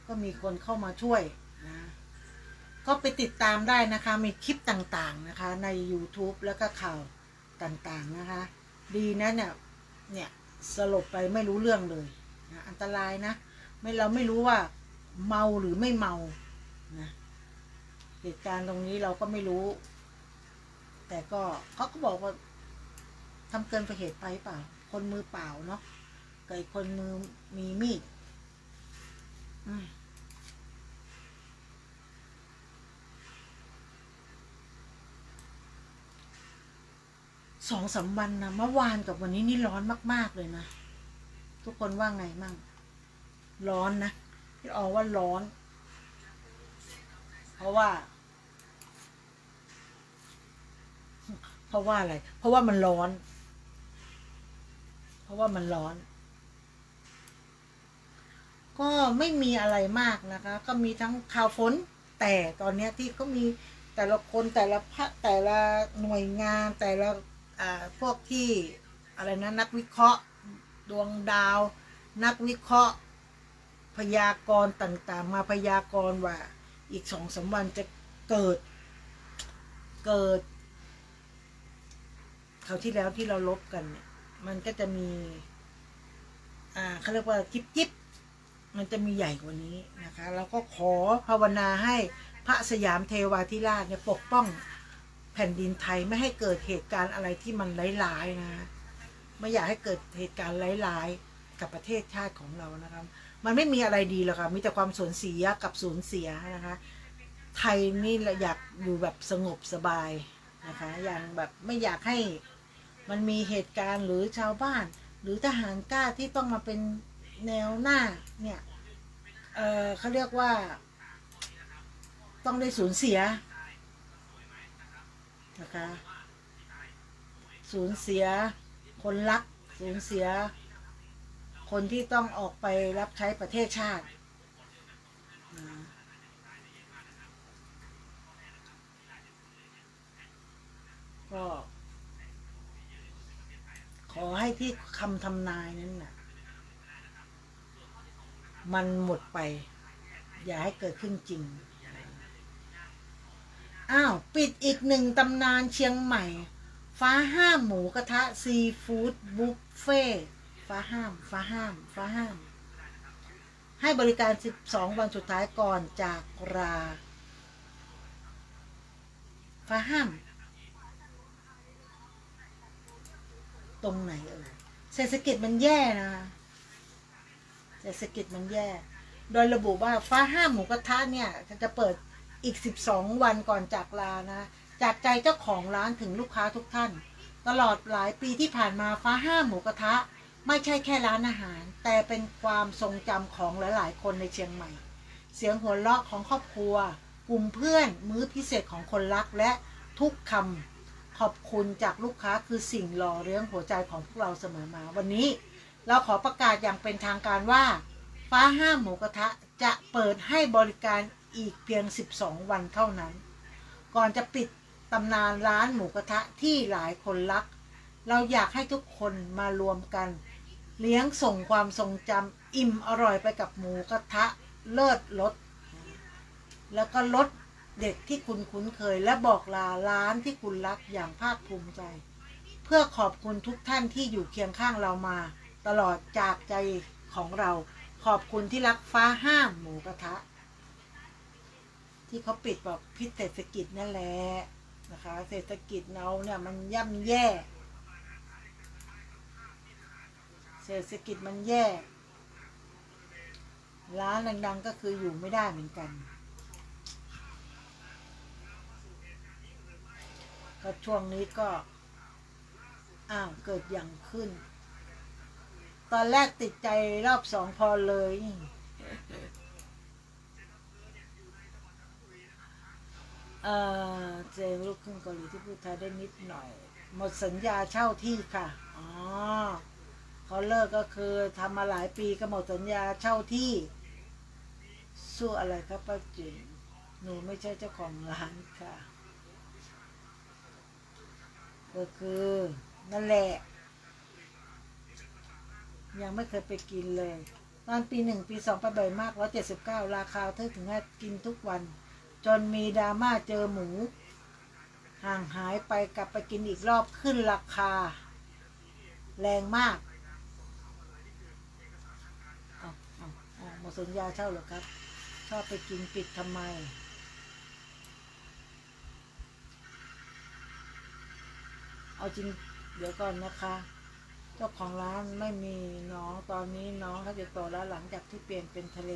ก็มีคนเข้ามาช่วยนะก็ไปติดตามได้นะคะมีคลิปต่างๆนะคะใน YouTube แล้วก็ข่าวต่างๆนะคะดีนะเนี่ยสลบไปไม่รู้เรื่องเลยนะอันตรายนะเราไม่รู้ว่าเมาหรือไม่เมานะเหตุการณ์ตรงนี้เราก็ไม่รู้แต่ก็เขาก็บอกว่าทำเกินไปเหตุไปเปล่าคนมือเปล่าเนาะกับอีกคนมือมีมีด2-3 วันนะเมื่อวานกับวันนี้นี่ร้อนมากๆเลยนะทุกคนว่าไงมั่งร้อนนะพี่ออว่าร้อนเพราะว่าอะไรเพราะว่ามันร้อนก็ไม่มีอะไรมากนะคะก็มีทั้งข่าวฝนแต่ตอนนี้ที่ก็มีแต่ละคนแต่ละภาคแต่ละหน่วยงานแต่ละพวกที่อะไรนะนักวิเคราะห์ดวงดาวนักวิเคราะห์พยากรณ์ต่างๆมาพยากรณ์ว่าอีก2-3 วันจะเกิดคราวที่แล้วที่เราลบกันเนี่ยมันก็จะมีเขาเรียกว่าจิ๊บมันจะมีใหญ่กว่านี้นะคะแล้วก็ขอภาวนาให้พระสยามเทวาธิราชเนี่ยปกป้องแผ่นดินไทยไม่ให้เกิดเหตุการณ์อะไรที่มันร้ายๆนะไม่อยากให้เกิดเหตุการณ์ร้ายๆกับประเทศชาติของเรานะครับมันไม่มีอะไรดีหรอกค่ะมีแต่ความสูญเสียกับสูญเสียนะคะไทยนี่เราอยากอยู่แบบสงบสบายนะคะอย่างแบบไม่อยากให้มันมีเหตุการณ์หรือชาวบ้านหรือทหารกล้าที่ต้องมาเป็นแนวหน้าเนี่ยเขาเรียกว่าต้องได้สูญเสียนะคะสูญเสียคนรักสูญเสียคนที่ต้องออกไปรับใช้ประเทศชาติก็ขอให้ที่คำทำนายนั้นน่ะมันหมดไปอย่าให้เกิดขึ้นจริงปิดอีก1 ตำนานเชียงใหม่ฟ้าห้ามหมูกระทะซีฟู้ดบุฟเฟ่ฟ้าห้ามให้บริการ12 วันสุดท้ายก่อนจากราฟ้าห้ามตรงไหนเศรษฐกิจมันแย่นะเศรษฐกิจมันแย่โดยระบุว่าฟ้าห้ามหมูกระทะเนี่ยจะเปิดอีก12 วันก่อนจากลานะจากใจเจ้าของร้านถึงลูกค้าทุกท่านตลอดหลายปีที่ผ่านมาฟ้าห้ามหมูกระทะไม่ใช่แค่ร้านอาหารแต่เป็นความทรงจำของหลายๆคนในเชียงใหม่เสียงหัวเราะของครอบครัวกลุ่มเพื่อนมื้อพิเศษของคนรักและทุกคำขอบคุณจากลูกค้าคือสิ่งหล่อเลี้ยงหัวใจของพวกเราเสมอมาวันนี้เราขอประกาศอย่างเป็นทางการว่าฟ้าห้ามหมูกระทะจะเปิดให้บริการอีกเพียง12 วันเท่านั้นก่อนจะปิดตำนานร้านหมูกระทะที่หลายคนรักเราอยากให้ทุกคนมารวมกัน เลี้ยงส่งความทรงจำอิ่มอร่อยไปกับหมูกระทะเลิศรสแล้วก็รสเด็ดที่คุณคุ้นเคยและบอกลาร้านที่คุณรักอย่างภาคภูมิใจเพื่อขอบคุณทุกท่านที่อยู่เคียงข้างเรามาตลอดจากใจของเราขอบคุณที่รักฟ้าห้ามหมูกระทะที่เขาปิดบอกพิษเศรษฐกิจนั่นแหละนะคะเศรษฐกิจเราเนี่ยมันย่ำแย่เศรษฐกิจมันแย่ร้านดังๆก็คืออยู่ไม่ได้เหมือนกันก็ช่วงนี้ก็เกิดอย่างขึ้นตอนแรกติดใจรอบสองพอเลยเจงลูกครึ่งเกาหลีที่พูดไทยได้นิดหน่อยหมดสัญญาเช่าที่ค่ะเขาเลิกก็คือทำมาหลายปีก็หมดสัญญาเช่าที่สู้อะไรครับป้าจิ๋มหนูไม่ใช่เจ้าของร้านค่ะก็คือนั่นแหละยังไม่เคยไปกินเลยตอนปี1ปี2ไปบ่อยมาก179ราคาถึงให้กินทุกวันจนมีดราม่าเจอหมูห่างหายไปกลับไปกินอีกรอบขึ้นราคาแรงมากหมดสัญญาเช่าเหรอครับชอบไปกินปิดทำไมเอาจริงเดี๋ยวก่อนนะคะเจ้าของร้านไม่มีน้องตอนนี้น้องเขาจะโตแล้วหลังจากที่เปลี่ยนเป็นทะเล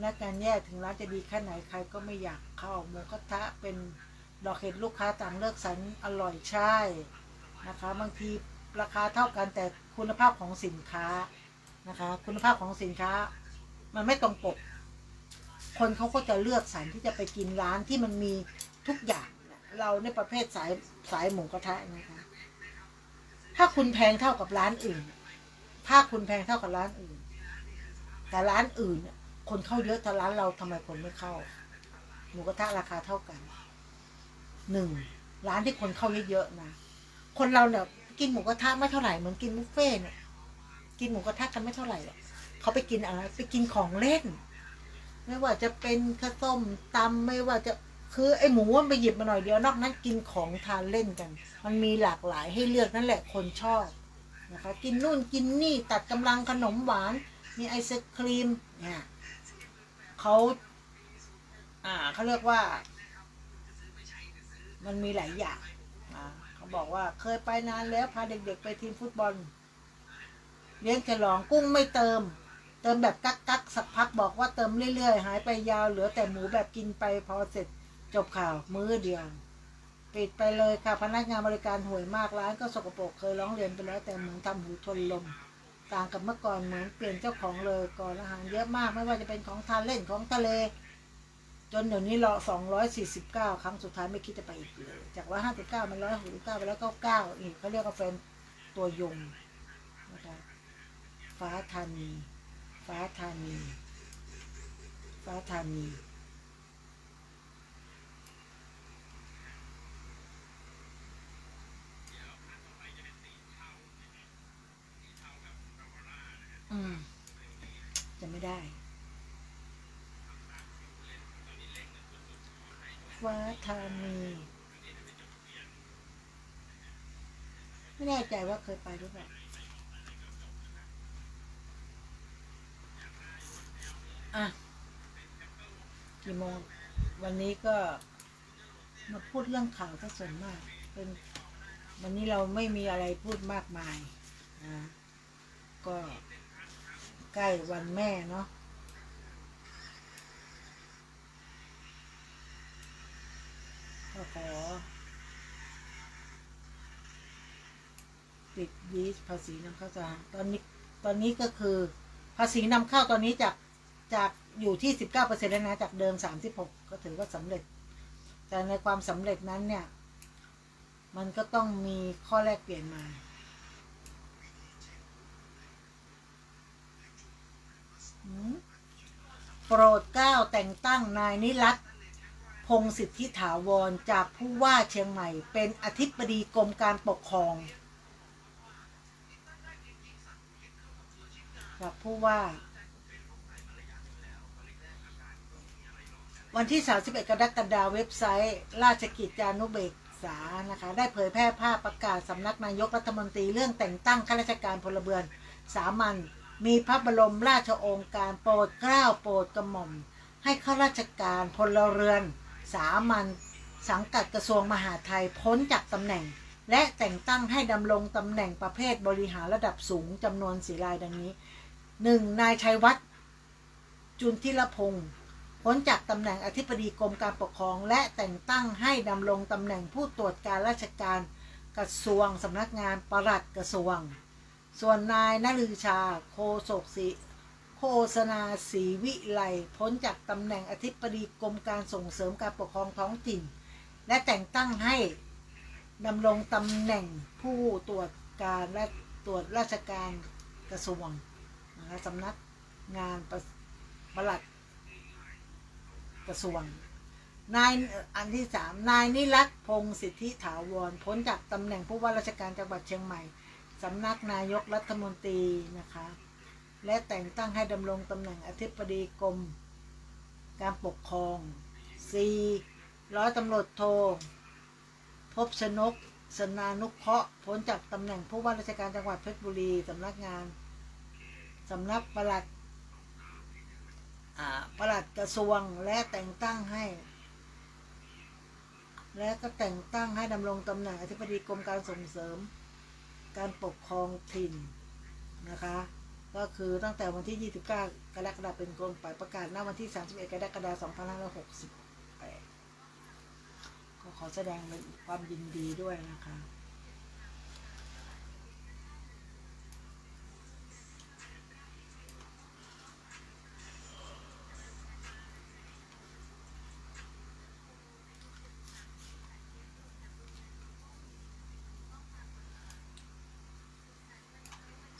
และการแยกถึงร้านจะดีแค่ไหนใครก็ไม่อยากเข้าหมูกระทะเป็นดอกเห็ดลูกค้าต่างเลือกสรรอร่อยใช่นะคะบางทีราคาเท่ากันแต่คุณภาพของสินค้านะคะคุณภาพของสินค้ามันไม่ตรงปกคนเขาก็จะเลือกสรรที่จะไปกินร้านที่มันมีทุกอย่างเราในประเภทสายหมูกระทะนะคะถ้าคุณแพงเท่ากับร้านอื่นถ้าคุณแพงเท่ากับร้านอื่นแต่ร้านอื่นคนเข้าเยอะแต่ร้านเราทำไมคนไม่เข้าหมูกระทะราคาเท่ากันร้านที่คนเข้าเยอะๆนะคนเราเนี่ยกินหมูกระทะไม่เท่าไหร่เหมือนกินบุฟเฟ่เนี่ยกินหมูกระทะกันไม่เท่าไหร่หรอกเขาไปกินอะไรไปกินของเล่นไม่ว่าจะเป็นข้าวต้มตำไม่ว่าจะคือไอหมูมันไปหยิบมาหน่อยเดียวนอกนั้นกินของทานเล่นกันมันมีหลากหลายให้เลือกนั่นแหละคนชอบนะคะกินนู่นกินนี่ตัดกำลังขนมหวานมีไอศครีมเนี่ยเขาเรียกว่ามันมีหลายอย่างเขาบอกว่าเคยไปนานแล้วพาเด็กๆไปทีมฟุตบอลเลี้ยงฉลองกุ้งไม่เติมแบบกักสักพักบอกว่าเติมเรื่อยๆหายไปยาวเหลือแต่หมูแบบกินไปพอเสร็จจบข่าวมื้อเดียวปิดไปเลยค่ะพนักงานบริการห่วยมากร้านก็สกปรกเคยร้องเรียนไปแล้วแต่เหมือนทำหูทนลมต่างกับเมื่อก่อนเหมือนเปลี่ยนเจ้าของเลยก่อนอาหารเยอะมากไม่ว่าจะเป็นของทานเล่นของทะเลจนเดี๋ยวนี้รอ249ครั้งสุดท้ายไม่คิดจะไปอีกเลยจาก159มัน169ไปแล้ว99อีกเขาเรียกว่าแฟนตัวยงนะคะฟ้าธานีจะไม่ได้ฟ้าธานีไม่แน่ใจว่าเคยไปหรือเปล่ากี่โมงวันนี้ก็มาพูดเรื่องข่าวซะส่วนมากเป็นวันนี้เราไม่มีอะไรพูดมากมายนะก็ใกล้วันแม่เนาะก็ขอปิดยีสภาษีนำเข้าสหรัฐตอนนี้ก็คือภาษีนำเข้าตอนนี้จากอยู่ที่19%แล้วนะจากเดิม36ก็ถือว่าสำเร็จแต่ในความสำเร็จนั้นเนี่ยมันก็ต้องมีข้อแลกเปลี่ยนมาโปรดเกล้าแต่งตั้งนายนิรัตน์ พงษ์สิทธิถาวรจากผู้ว่าเชียงใหม่เป็นอธิบดีกรมการปกครองจากผู้ว่าวันที่31 กรกฎาคมเว็บไซต์ราชกิจจานุเบกษานะคะได้เผยแพร่ภาพประกาศสำนักนายกรัฐมนตรีเรื่องแต่งตั้งข้าราชการพลเรือนสามัญมีพระบรมราชโองการโปรดเกล้าโปรดกระหม่อมให้ข้าราชการพลเรือนสามัญสังกัดกระทรวงมหาดไทยพ้นจากตำแหน่งและแต่งตั้งให้ดำรงตำแหน่งประเภทบริหารระดับสูงจำนวน4 รายดังนี้ 1. นายชัยวัฒน์จุลทิรพงศ์พ้นจากตำแหน่งอธิบดีกรมการปกครองและแต่งตั้งให้ดำรงตำแหน่งผู้ตรวจการราชการกระทรวงสำนักงานปลัดกระทรวงส่วนนายนฤชาโฆษณาศรีวิไลพ้นจากตำแหน่งอธิบดีกรมการส่งเสริมการปกครองท้องถิ่นและแต่งตั้งให้ดำรงตำแหน่งผู้ตรวจการและตรวจราชการกระทรวงสำนักงานปลัดกระทรวงนายอันที่ 3นายนิรัตน์พงษ์สิทธิถาวรพ้นจากตำแหน่งผู้ว่าราชการจังหวัดเชียงใหม่สำนักนายกรัฐมนตรีนะคะและแต่งตั้งให้ดำรงตำแหน่งอธิบดีกรมการปกครอง 4. ร้อยตำรวจโทภพชนกสนานุเคราะห์พ้นจากตำแหน่งผู้ว่าราชการจังหวัดเพชรบุรีสำนักปลัดกระทรวงและแต่งตั้งให้ดำรงตำแหน่งอธิบดีกรมการส่งเสริมการปกครองถิ่นนะคะก็คือตั้งแต่วันที่29 กรกฎาคมเป็นต้นไปประกาศณวันที่31 กรกฎาคม 2568ก็ขอแสดงความยินดีด้วยนะคะ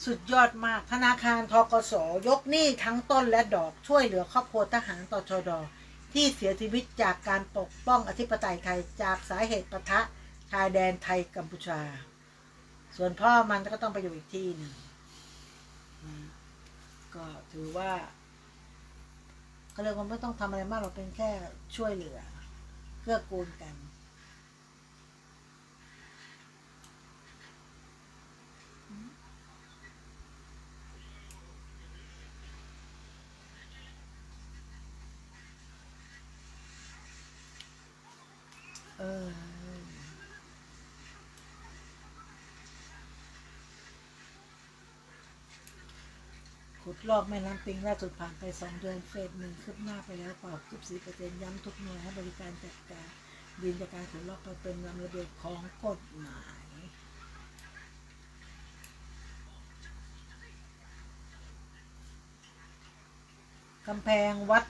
สุดยอดมากธนาคารธกส.ยกหนี้ทั้งต้นและดอกช่วยเหลือครอบครัวทหารตชด.ที่เสียชีวิตจากการปกป้องอธิปไตยไทยจากสาเหตุปะทะชายแดนไทยกัมพูชาส่วนพ่อมันก็ต้องไปอยู่อีกที่หนึ่งก็ถือว่าก็เลยว่าไม่ต้องทำอะไรมากเราเป็นแค่ช่วยเหลือเพื่อกูลกันขุดลอกแม่น้ำปิงล่าสุดผ่านไป2 เดือนเฟส 1คืบหน้าไปแล้วปรับ14%ย้ำทุกหน่วยให้บริการจัดการดินจากการขุดลอกไปเป็นระเบียบของกฎหมายกำแพงวัด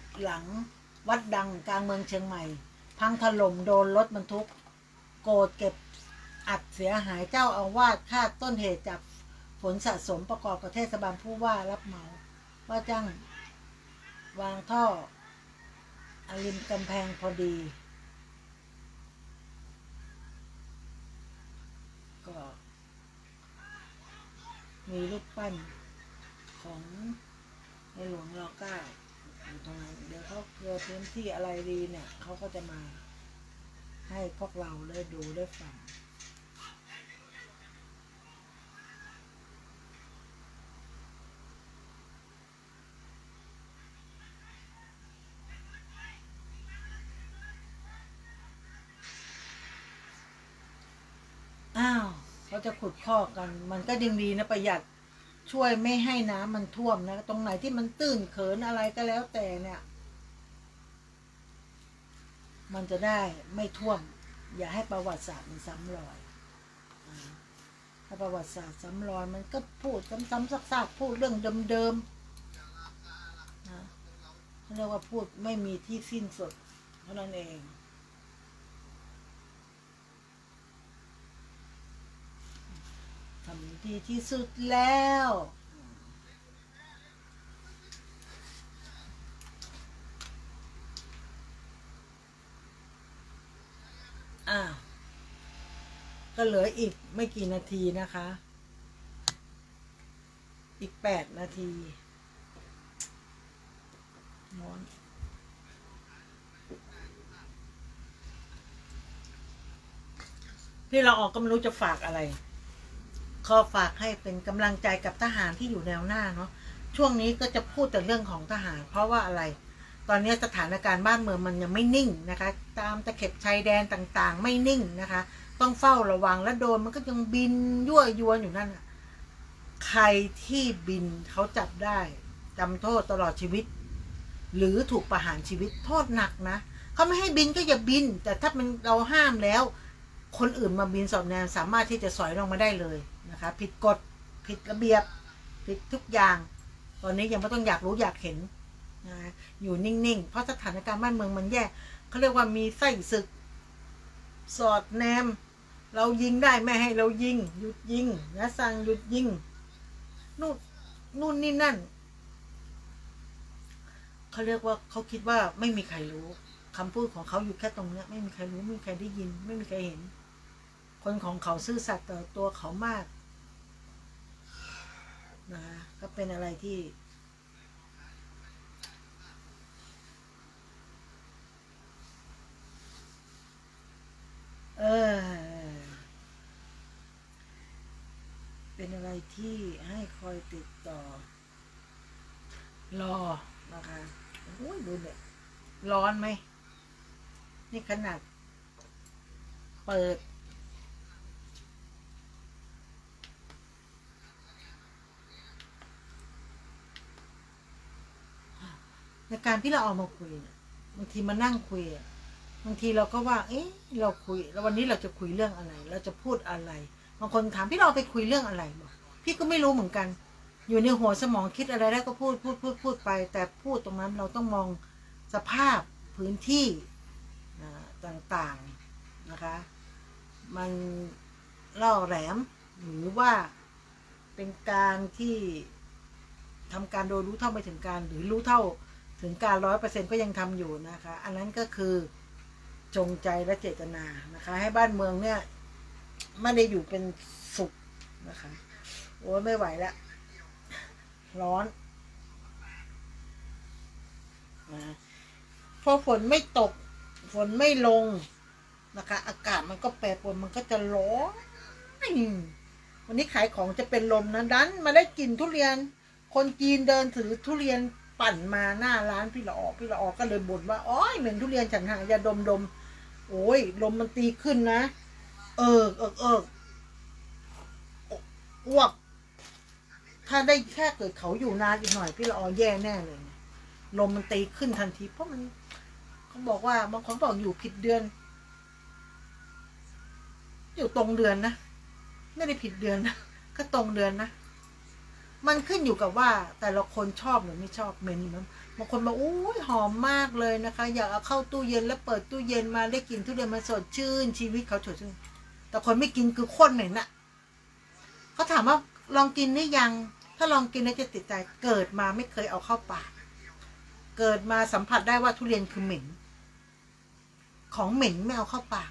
ดังกลางเมืองเชียงใหม่พังถล่มโดนรถบรรทุกโกรธเก็บอัดเสียหายเจ้าอาวาสคาดต้นเหตุจากฝนสะสมประกอบกับเทศบาลผู้ว่ารับเหมาว่าจ้างวางท่อริมกำแพงพอดีก็มีรูปปั้นของในหลวงร.9อยู่ตรงนั้นเดี๋ยวเขาเกิดพื้นที่อะไรดีเนี่ยเขาก็จะมาให้พวกเราได้ดูได้ฟังเขาจะขุดข้อกันมันก็ยังดีนะประหยัดช่วยไม่ให้น้ำมันท่วมนะตรงไหนที่มันตื้นเขินอะไรก็แล้วแต่เนี่ยมันจะได้ไม่ท่วมอย่าให้ประวัติศาสตร์มันซ้ำรอยถ้าประวัติศาสตร์ซ้ำรอยมันก็พูดซ้ำๆซากๆพูดเรื่องเดิมๆนะเขาเรียกว่าพูดไม่มีที่สิ้นสุดเท่านั้นเองทำดีที่สุดแล้ว ก็เหลืออีกไม่กี่นาทีนะคะ อีก8 นาทีร้อนที่เราออกก็ไม่รู้จะฝากอะไรขอฝากให้เป็นกำลังใจกับทหารที่อยู่แนวหน้าเนาะช่วงนี้ก็จะพูดแต่เรื่องของทหารเพราะว่าอะไรตอนนี้สถานการณ์บ้านเมืองมันยังไม่นิ่งนะคะตามตะเข็บชายแดนต่างๆไม่นิ่งนะคะต้องเฝ้าระวังและโดนมันก็ยังบินยั่วยวนอยู่นั่นใครที่บินเขาจับได้จำโทษตลอดชีวิตหรือถูกประหารชีวิตโทษหนักนะเขาไม่ให้บินก็อย่าบินแต่ถ้ามันเราห้ามแล้วคนอื่นมาบินสอดแนมสามารถที่จะสอยลงมาได้เลยนะคะผิดกฎผิดระเบียบผิดทุกอย่างตอนนี้ยังไม่ต้องอยากรู้อยากเห็นนะอยู่นิ่งๆเพราะสถานการณ์บ้านเมืองมันแย่เขาเรียกว่ามีไส้ศึกสอดแนมเรายิงได้ไม่ให้เรายิงหยุดยิงนะสั่งหยุดยิงนู่นนี่นั่นเขาเรียกว่าเขาคิดว่าไม่มีใครรู้คำพูดของเขาอยู่แค่ตรงนี้ไม่มีใครรู้ไม่มีใครได้ยินไม่มีใครเห็นคนของเขาซื่อสัตย์ต่อตัวเขามากนะก็เป็นอะไรที่เป็นอะไรที่ให้คอยติดต่อรอนะคะโอ้ยดูเนี่ยร้อนไหมนี่ขนาดเปิดในการที่เราออกมาคุยบางทีมานั่งคุยบางทีเราก็ว่าเอ๊ะเราคุยแล้ววันนี้เราจะคุยเรื่องอะไรเราจะพูดอะไรบางคนถามพี่เราไปคุยเรื่องอะไรบอกพี่ก็ไม่รู้เหมือนกันอยู่ในหัวสมองคิดอะไรได้ก็พูดไปแต่พูดตรงนั้นเราต้องมองสภาพพื้นที่ต่างๆนะคะมันล่อแหลมหรือว่าเป็นการที่ทำการโดยรู้เท่าไม่ถึงการหรือรู้เท่าถึงการ 100% ก็ยังทำอยู่นะคะอันนั้นก็คือจงใจและเจตนานะคะให้บ้านเมืองเนี่ยไม่ได้อยู่เป็นสุขนะคะโอ้ไม่ไหวแล้วร้อนนะพอฝนไม่ตกฝนไม่ลงนะคะอากาศมันก็แปรปรวนมันก็จะร้อนวันนี้ขายของจะเป็นลมนะดันมาได้กลิ่นทุเรียนคนจีนเดินถือทุเรียนปั่นมาหน้าร้านพี่ละออก็เลยบ่นว่าอ๋อเหม็นทุเรียนฉันหายาดมโอ้ยลมมันตีขึ้นนะอ้วกถ้าได้แค่เกิดเขาอยู่นานอีกหน่อยพี่ละออแย่แน่เลยลมมันตีขึ้นทันทีเพราะมันเขาบอกว่าบางคนบอกอยู่ผิดเดือนอยู่ตรงเดือนนะไม่ได้ผิดเดือนนะก็ตรงเดือนนะมันขึ้นอยู่กับว่าแต่ละคนชอบหรือไม่ชอบเหม็นมั้งบางคนบอกอุ้ยหอมมากเลยนะคะอยากเอาเข้าตู้เย็นแล้วเปิดตู้เย็นมาได้กินทุเรียนมาสดชื่นชีวิตเขาสดชื่นแต่คนไม่กินคือคนเหม็นน่ะเขาถามว่าลองกินหรือยังถ้าลองกินแล้วจะติดใจเกิดมาไม่เคยเอาเข้าปากเกิดมาสัมผัสได้ว่าทุเรียนคือเหม็นของเหม็นไม่เอาเข้าปาก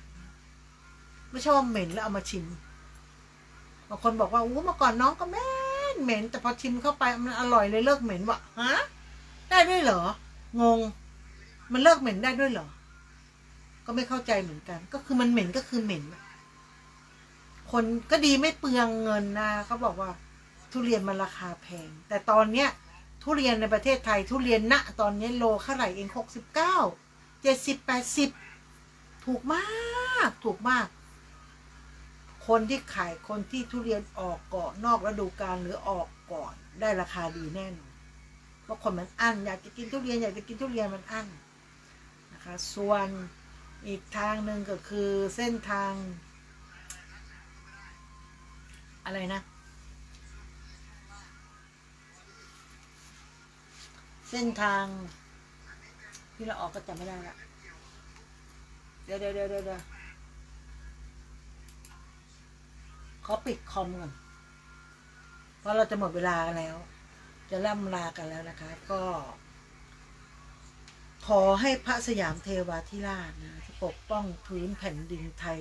ไม่ใช่ว่าเหม็นแล้วเอามาชิมบางคนบอกว่าอู้เมื่อก่อนน้องก็เหม็นแต่พอชิมเข้าไปมันอร่อยเลยเลิกเหม็นวะฮะได้ด้วยเหรองงมันเลิกเหม็นได้ด้วยเหรอก็ไม่เข้าใจเหมือนกันก็คือมันเหม็นก็คือเหม็นคนก็ดีไม่เปลืองเงินนะเขาบอกว่าทุเรียนมันราคาแพงแต่ตอนเนี้ยทุเรียนในประเทศไทยทุเรียนณตอนนี้โลเท่าไหร่เอง69 70 80ถูกมากคนที่ขายคนที่ทุเรียนออกก่อนนอกฤดูกาลหรือออกก่อนได้ราคาดีแน่นอนเพราะคนมันอั้นอยากจะกินทุเรียนมันอั้นนะคะส่วนอีกทางหนึ่งก็คือเส้นทางอะไรนะเส้นทางที่เราออกก็จำไม่ได้ละเดี๋ยวเขาปิดคอมก่อนเพราะเราจะหมดเวลากันแล้วจะล่ำลากันแล้วนะคะก็ ขอให้พระสยามเทวาธิราชนะที่ปกป้องพื้นแผ่นดินไทย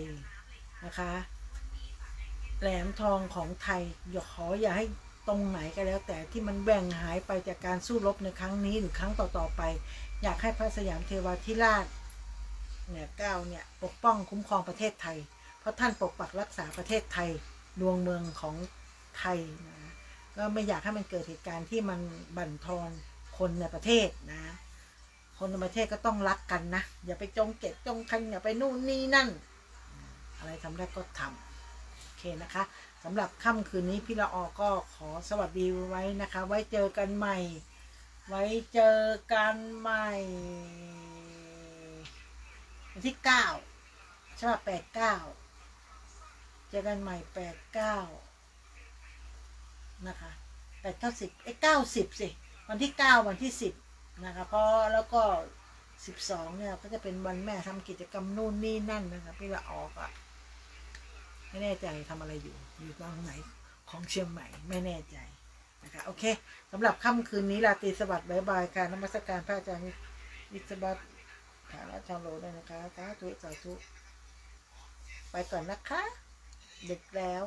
นะคะแหลมทองของไทยอย่าให้ตรงไหนก็แล้วแต่ที่มันแบ่งหายไปจากการสู้รบในครั้งนี้หรือครั้งต่อๆไปอยากให้พระสยามเทวาธิราชเนี่ยเนี่ยปกป้องคุ้มครองประเทศไทยเพราะท่านปกปักรักษาประเทศไทยดวงเมืองของไทยนะก็ไม่อยากให้มันเกิดเหตุการณ์ที่มันบั่นทอนคนในประเทศนะคนในประเทศก็ต้องรักกันนะอย่าไปจงเกลียดจงชังอย่าไปนู่นนี่นั่นอะไรทำได้ก็ทำโอเคนะคะสำหรับค่ำคืนนี้พี่ละออก็ขอสวัสดีไว้นะคะไว้เจอกันใหม่วันที่9ใช่ป่ะ89เจอกันใหม่89นะคะ90สิวันที่9วันที่10นะคะเพราะแล้วก็12เนี่ยก็จะเป็นวันแม่ทำกิจกรรมนู่นนี่นั่นนะคะพี่ละออกอ่ะไม่แน่ใจทำอะไรอยู่ตรงไหนของเชียงใหม่ไม่แน่ใจนะคะโอเคสำหรับค่ำคืนนี้ราตรีสวัสดิ์บ๊ายบายค่ะนมัสการพระอาจารย์วิศบัตฐานะชาวโลด้วยนะคะสาธุไปก่อนนะคะดึกแล้ว